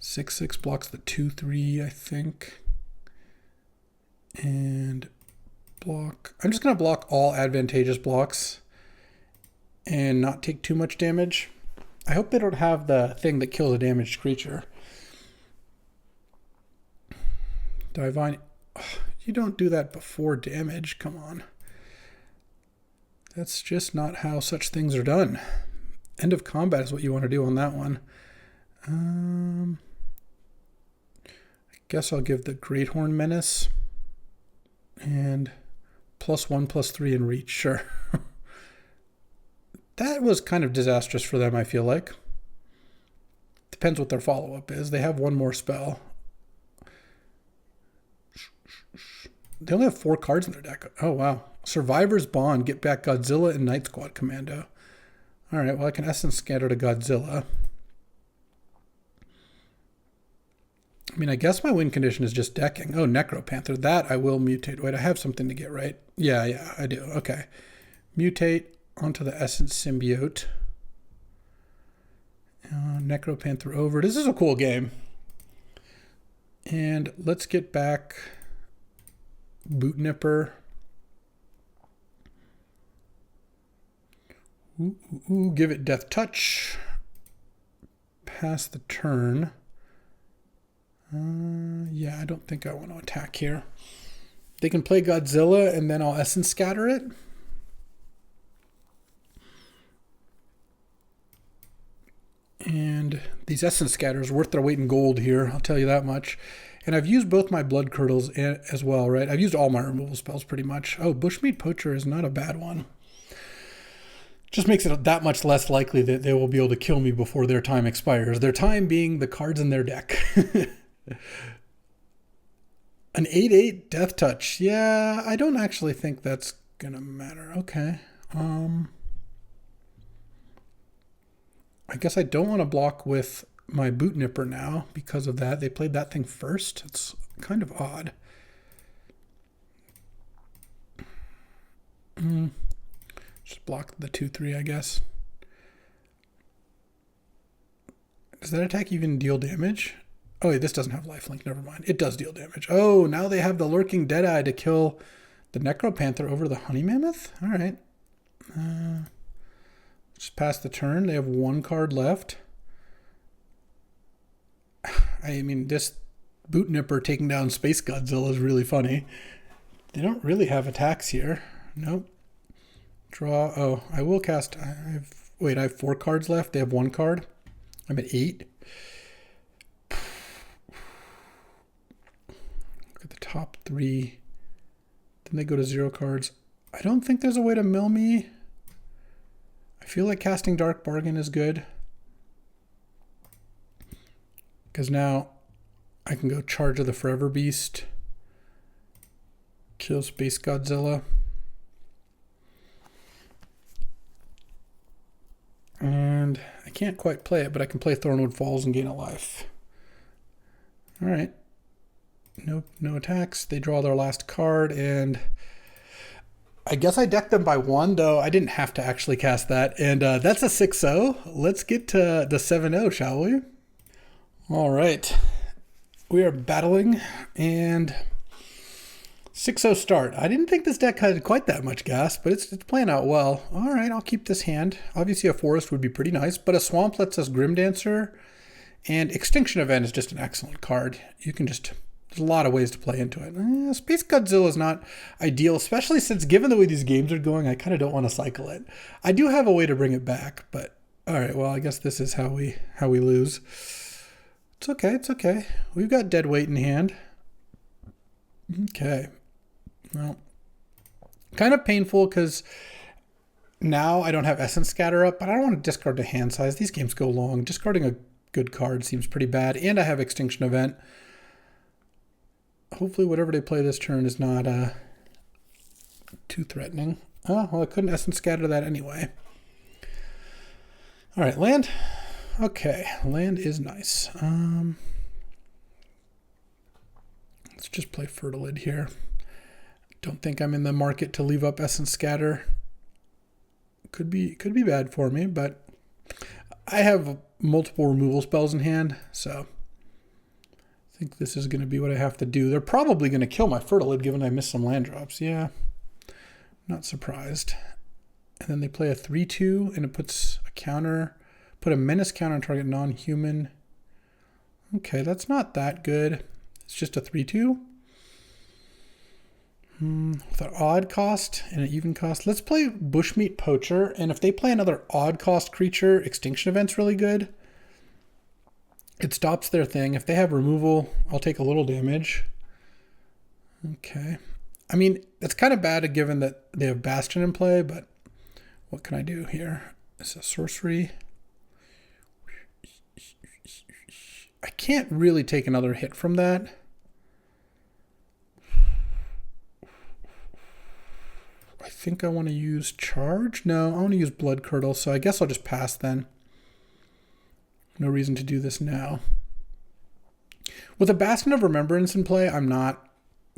6/6 blocks the 2/3, I think. And block. I'm just going to block all advantageous blocks and not take too much damage. I hope they don't have the thing that kills a damaged creature. Divine. You don't do that before damage. Come on. That's just not how such things are done. End of combat is what you want to do on that one. I guess I'll give the Great Horn Menace and +1/+3 in reach. Sure. That was kind of disastrous for them, I feel like. Depends what their follow-up is. They have one more spell. They only have 4 cards in their deck. Oh, wow. Survivor's Bond. Get back Godzilla and Night Squad Commando. All right, well, I can Essence Scatter to Godzilla. I mean, I guess my win condition is just decking. Oh, Necropanther. That I will mutate. Wait, I have something to get right. Yeah, I do. Okay. Mutate onto the Essence Symbiote. Necropanther over. This is a cool game. And let's get back Boot Nipper. Ooh, give it Death Touch. Pass the turn. Yeah, I don't think I want to attack here. They can play Godzilla and then I'll Essence Scatter it. And these Essence Scatters are worth their weight in gold here, I'll tell you that much. And I've used both my Blood Curdles as well, right? I've used all my removal spells pretty much. Oh, Bushmeat Poacher is not a bad one. Just makes it that much less likely that they will be able to kill me before their time expires. Their time being the cards in their deck. An 8/8 Death Touch. Yeah, I don't actually think that's gonna matter. Okay. I guess I don't want to block with my Boot Nipper now because of that. They played that thing first. It's kind of odd. Just block the 2/3, I guess. Does that attack even deal damage? Oh, wait, this doesn't have lifelink. Never mind. It does deal damage. Oh, now they have the Lurking Deadeye to kill the Necropanther over the Honey Mammoth? All right. Just pass the turn. They have 1 card left. I mean, this Boot Nipper taking down Space Godzilla is really funny. They don't really have attacks here. Nope. Draw. Oh, I will cast. I have 4 cards left. They have 1 card. I'm at 8. Look at the top 3. Then they go to 0 cards. I don't think there's a way to mill me. I feel like casting Dark Bargain is good. Because now I can go Charge of the Forever Beast. Kill Space Godzilla. And I can't quite play it, but I can play Thornwood Falls and gain a life. All right. Nope, no attacks. They draw their last card, and I guess I decked them by 1, though I didn't have to actually cast that. And that's a 6-0. Let's get to the 7-0, shall we? All right. We are battling, and 6-0 start. I didn't think this deck had quite that much gas, but it's playing out well. All right, I'll keep this hand. Obviously, a forest would be pretty nice, but a swamp lets us Grim Dancer, and Extinction Event is just an excellent card. You can just There's a lot of ways to play into it. Space Godzilla is not ideal, especially since given the way these games are going, I kind of don't want to cycle it. I do have a way to bring it back, but all right, well, I guess this is how we lose. It's okay, it's okay. We've got dead weight in hand. Okay. Well, kind of painful because now I don't have Essence Scatter up, but I don't want to discard the hand size. These games go long. Discarding a good card seems pretty bad, and I have Extinction Event. Hopefully whatever they play this turn is not too threatening. Oh, well, I couldn't Essence Scatter that anyway. All right, land. Okay, land is nice. Let's just play Fertilid here. Don't think I'm in the market to leave up Essence Scatter. Could be bad for me, but I have multiple removal spells in hand, so I think this is going to be what I have to do. They're probably going to kill my Fertilid given I missed some land drops. Yeah, not surprised. And then they play a 3-2, and it puts a counter, put a menace counter on target non-human. Okay, that's not that good. It's just a 3-2. With an odd cost and an even cost. Let's play Bushmeat Poacher, and if they play another odd cost creature, Extinction Event's really good. It stops their thing. If they have removal, I'll take a little damage. Okay. I mean, it's kind of bad given that they have Bastion in play, but what can I do here? It's a sorcery. I can't really take another hit from that. I think I want to use Charge. No, I want to use Blood Curdle, so I guess I'll just pass then. No reason to do this now. With a Bastion of Remembrance in play, I'm not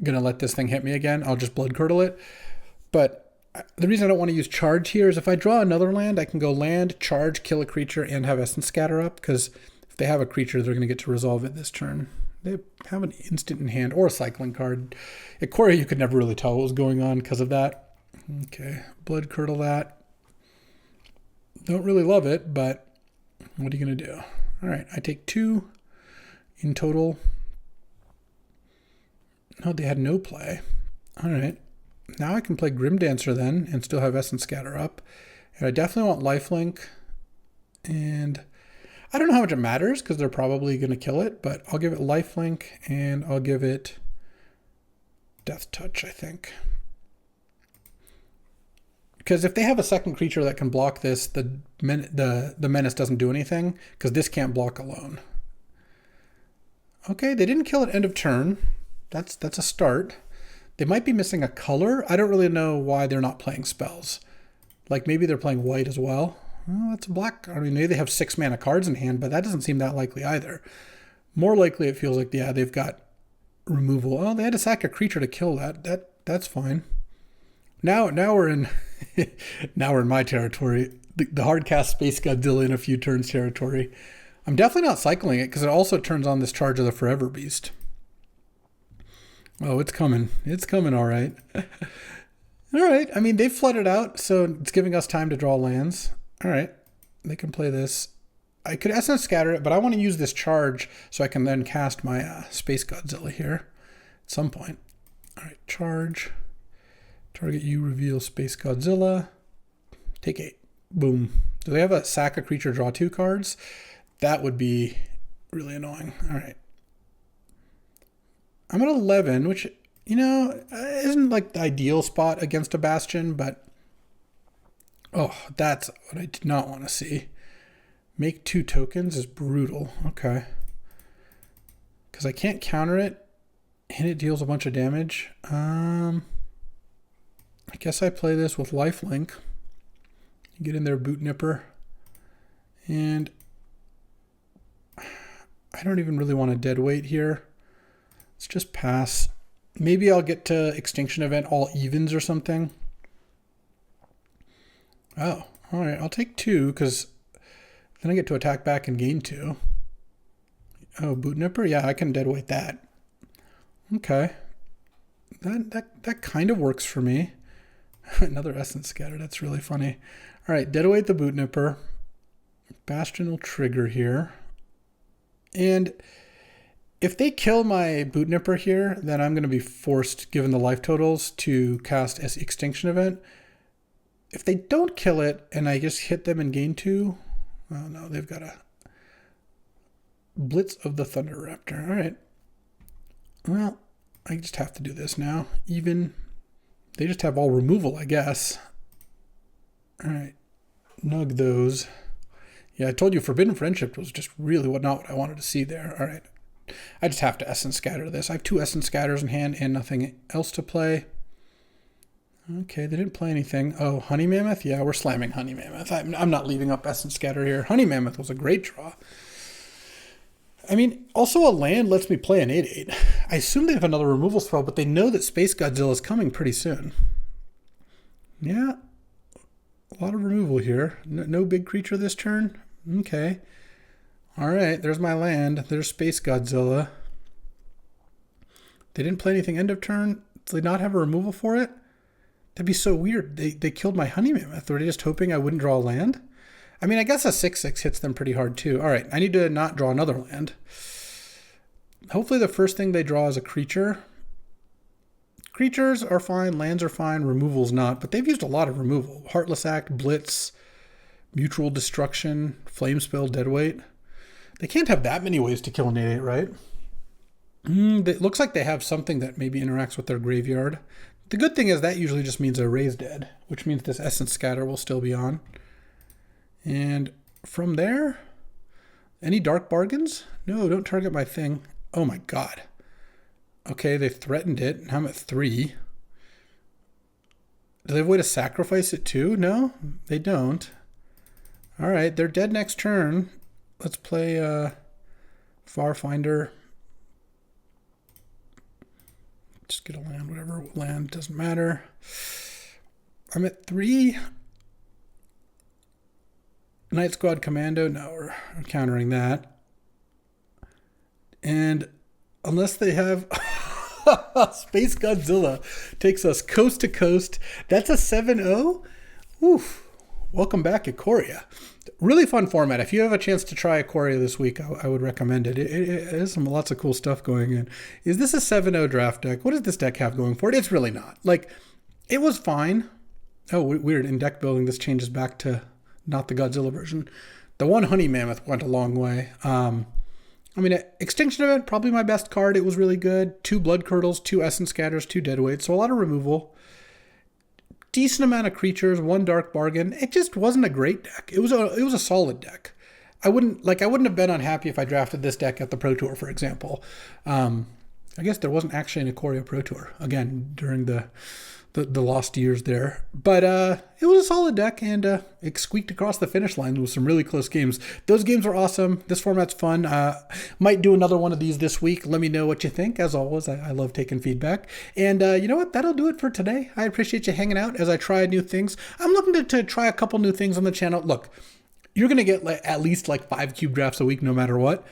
going to let this thing hit me again. I'll just Blood Curdle it. But the reason I don't want to use Charge here is if I draw another land, I can go land, charge, kill a creature, and have Essence Scatter up, because if they have a creature, they're going to get to resolve it this turn. They have an instant in hand or a cycling card. Ikoria, you could never really tell what was going on because of that. Okay, Blood Curdle that. Don't really love it, but what are you going to do? All right, I take 2 in total. No, they had no play. All right, now I can play Grim Dancer then and still have Essence Scatter up. And I definitely want Lifelink. And I don't know how much it matters because they're probably going to kill it, but I'll give it Lifelink and I'll give it Death Touch, I think. Because if they have a second creature that can block this, the menace doesn't do anything because this can't block alone. Okay, they didn't kill at end of turn. That's a start. They might be missing a color. I don't really know why they're not playing spells. Like maybe they're playing white as well. Well, that's a black. I mean, maybe they have 6 mana cards in hand, but that doesn't seem that likely either. More likely, it feels like they've got removal. Oh, they had to sack a creature to kill that. That's fine. Now we're in now we're in my territory. The hard cast Space Godzilla in a few turns territory. I'm definitely not cycling it because it also turns on this charge of the Forever Beast. Oh, it's coming. It's coming all right. All right. I mean, they've flooded out, so it's giving us time to draw lands. All right. They can play this. I could Essence Scatter it, but I want to use this charge so I can then cast my Space Godzilla here at some point. All right. Charge. Target you, reveal Space Godzilla. Take 8. Boom. Do they have a sack a creature, draw 2 cards? That would be really annoying. All right. I'm at 11, which, isn't like the ideal spot against a Bastion, but oh, that's what I did not want to see. Make 2 tokens is brutal. Okay. Because I can't counter it, and it deals a bunch of damage. I guess I play this with Lifelink. Get in there, Boot Nipper. And I don't even really want a dead weight here. Let's just pass. Maybe I'll get to Extinction Event all evens or something. Oh, all right. I'll take 2 because then I get to attack back and gain 2. Oh, Boot Nipper? Yeah, I can dead weight that. Okay. That kind of works for me. Another Essence Scatter. That's really funny. All right, dead weight the Boot Nipper. Bastion will trigger here. And If they kill my Boot Nipper here, then I'm going to be forced, given the life totals, to cast as Extinction Event. If they don't kill it and I just hit them and gain 2, oh no, they've got a Blitz of the Thunder Raptor. All right. Well, I just have to do this now. Even they just have all removal, I guess. All right. Nug those. Yeah, I told you Forbidden Friendship was just really not what I wanted to see there. All right. I just have to Essence Scatter this. I have 2 Essence Scatters in hand and nothing else to play. Okay, they didn't play anything. Oh, Honey Mammoth? Yeah, we're slamming Honey Mammoth. I'm not leaving up Essence Scatter here. Honey Mammoth was a great draw. I mean, also a land lets me play an 8/8. I assume they have another removal spell, but they know that Space Godzilla is coming pretty soon. Yeah, a lot of removal here. No big creature this turn? Okay. All right, there's my land. There's Space Godzilla. They didn't play anything end of turn. Do they not have a removal for it? That'd be so weird. They killed my Honey Mammoth. Were they just hoping I wouldn't draw a land? I mean, I guess a 6/6 hits them pretty hard too. All right, I need to not draw another land. Hopefully the first thing they draw is a creature. Creatures are fine, lands are fine, removal's not, but they've used a lot of removal. Heartless Act, Blitz, Mutual Destruction, Flame Spell, Deadweight. They can't have that many ways to kill an 8/8, right? It looks like they have something that maybe interacts with their graveyard. The good thing is that usually just means a Raise Dead, which means this Essence Scatter will still be on. And from there, any dark bargains? No, don't target my thing. Oh my god. Okay, they threatened it. Now I'm at 3. Do they have a way to sacrifice it too? No, they don't. All right, they're dead next turn. Let's play Farfinder. Just get a land, whatever land, doesn't matter. I'm at 3. Night Squad Commando, no, we're countering that. And unless they have Space Godzilla takes us coast to coast. That's a 7-0. Oof. Welcome back, Ikoria. Really fun format. If you have a chance to try Ikoria this week, I would recommend it. It has lots of cool stuff going in. Is this a 7-0 draft deck? What does this deck have going for it? It's really not. Like, it was fine. Oh, weird. In deck building, this changes back to not the Godzilla version. The one Honey Mammoth went a long way. I mean, Extinction Event, probably my best card. It was really good. 2 Blood Curdles, 2 Essence Scatters, 2 Deadweight. So a lot of removal. Decent amount of creatures, 1 Dark Bargain. It just wasn't a great deck. It was a solid deck. I wouldn't have been unhappy if I drafted this deck at the Pro Tour, for example. I guess there wasn't actually an Ikoria Pro Tour, again, during the lost years there. But it was a solid deck, and it squeaked across the finish line with some really close games. Those games were awesome. This format's fun. Might do another one of these this week. Let me know what you think. As always, I love taking feedback. And you know what? That'll do it for today. I appreciate you hanging out as I try new things. I'm looking to try a couple new things on the channel. Look, you're going to get at least 5 cube drafts a week no matter what.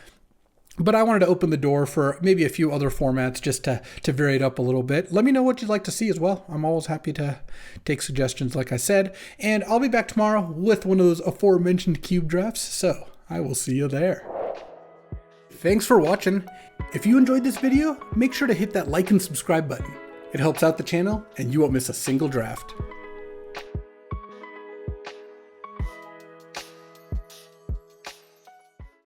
But I wanted to open the door for maybe a few other formats just to vary it up a little bit. Let me know what you'd like to see as well. I'm always happy to take suggestions, like I said. And I'll be back tomorrow with one of those aforementioned cube drafts. So I will see you there. Thanks for watching. If you enjoyed this video, make sure to hit that like and subscribe button. It helps out the channel and you won't miss a single draft.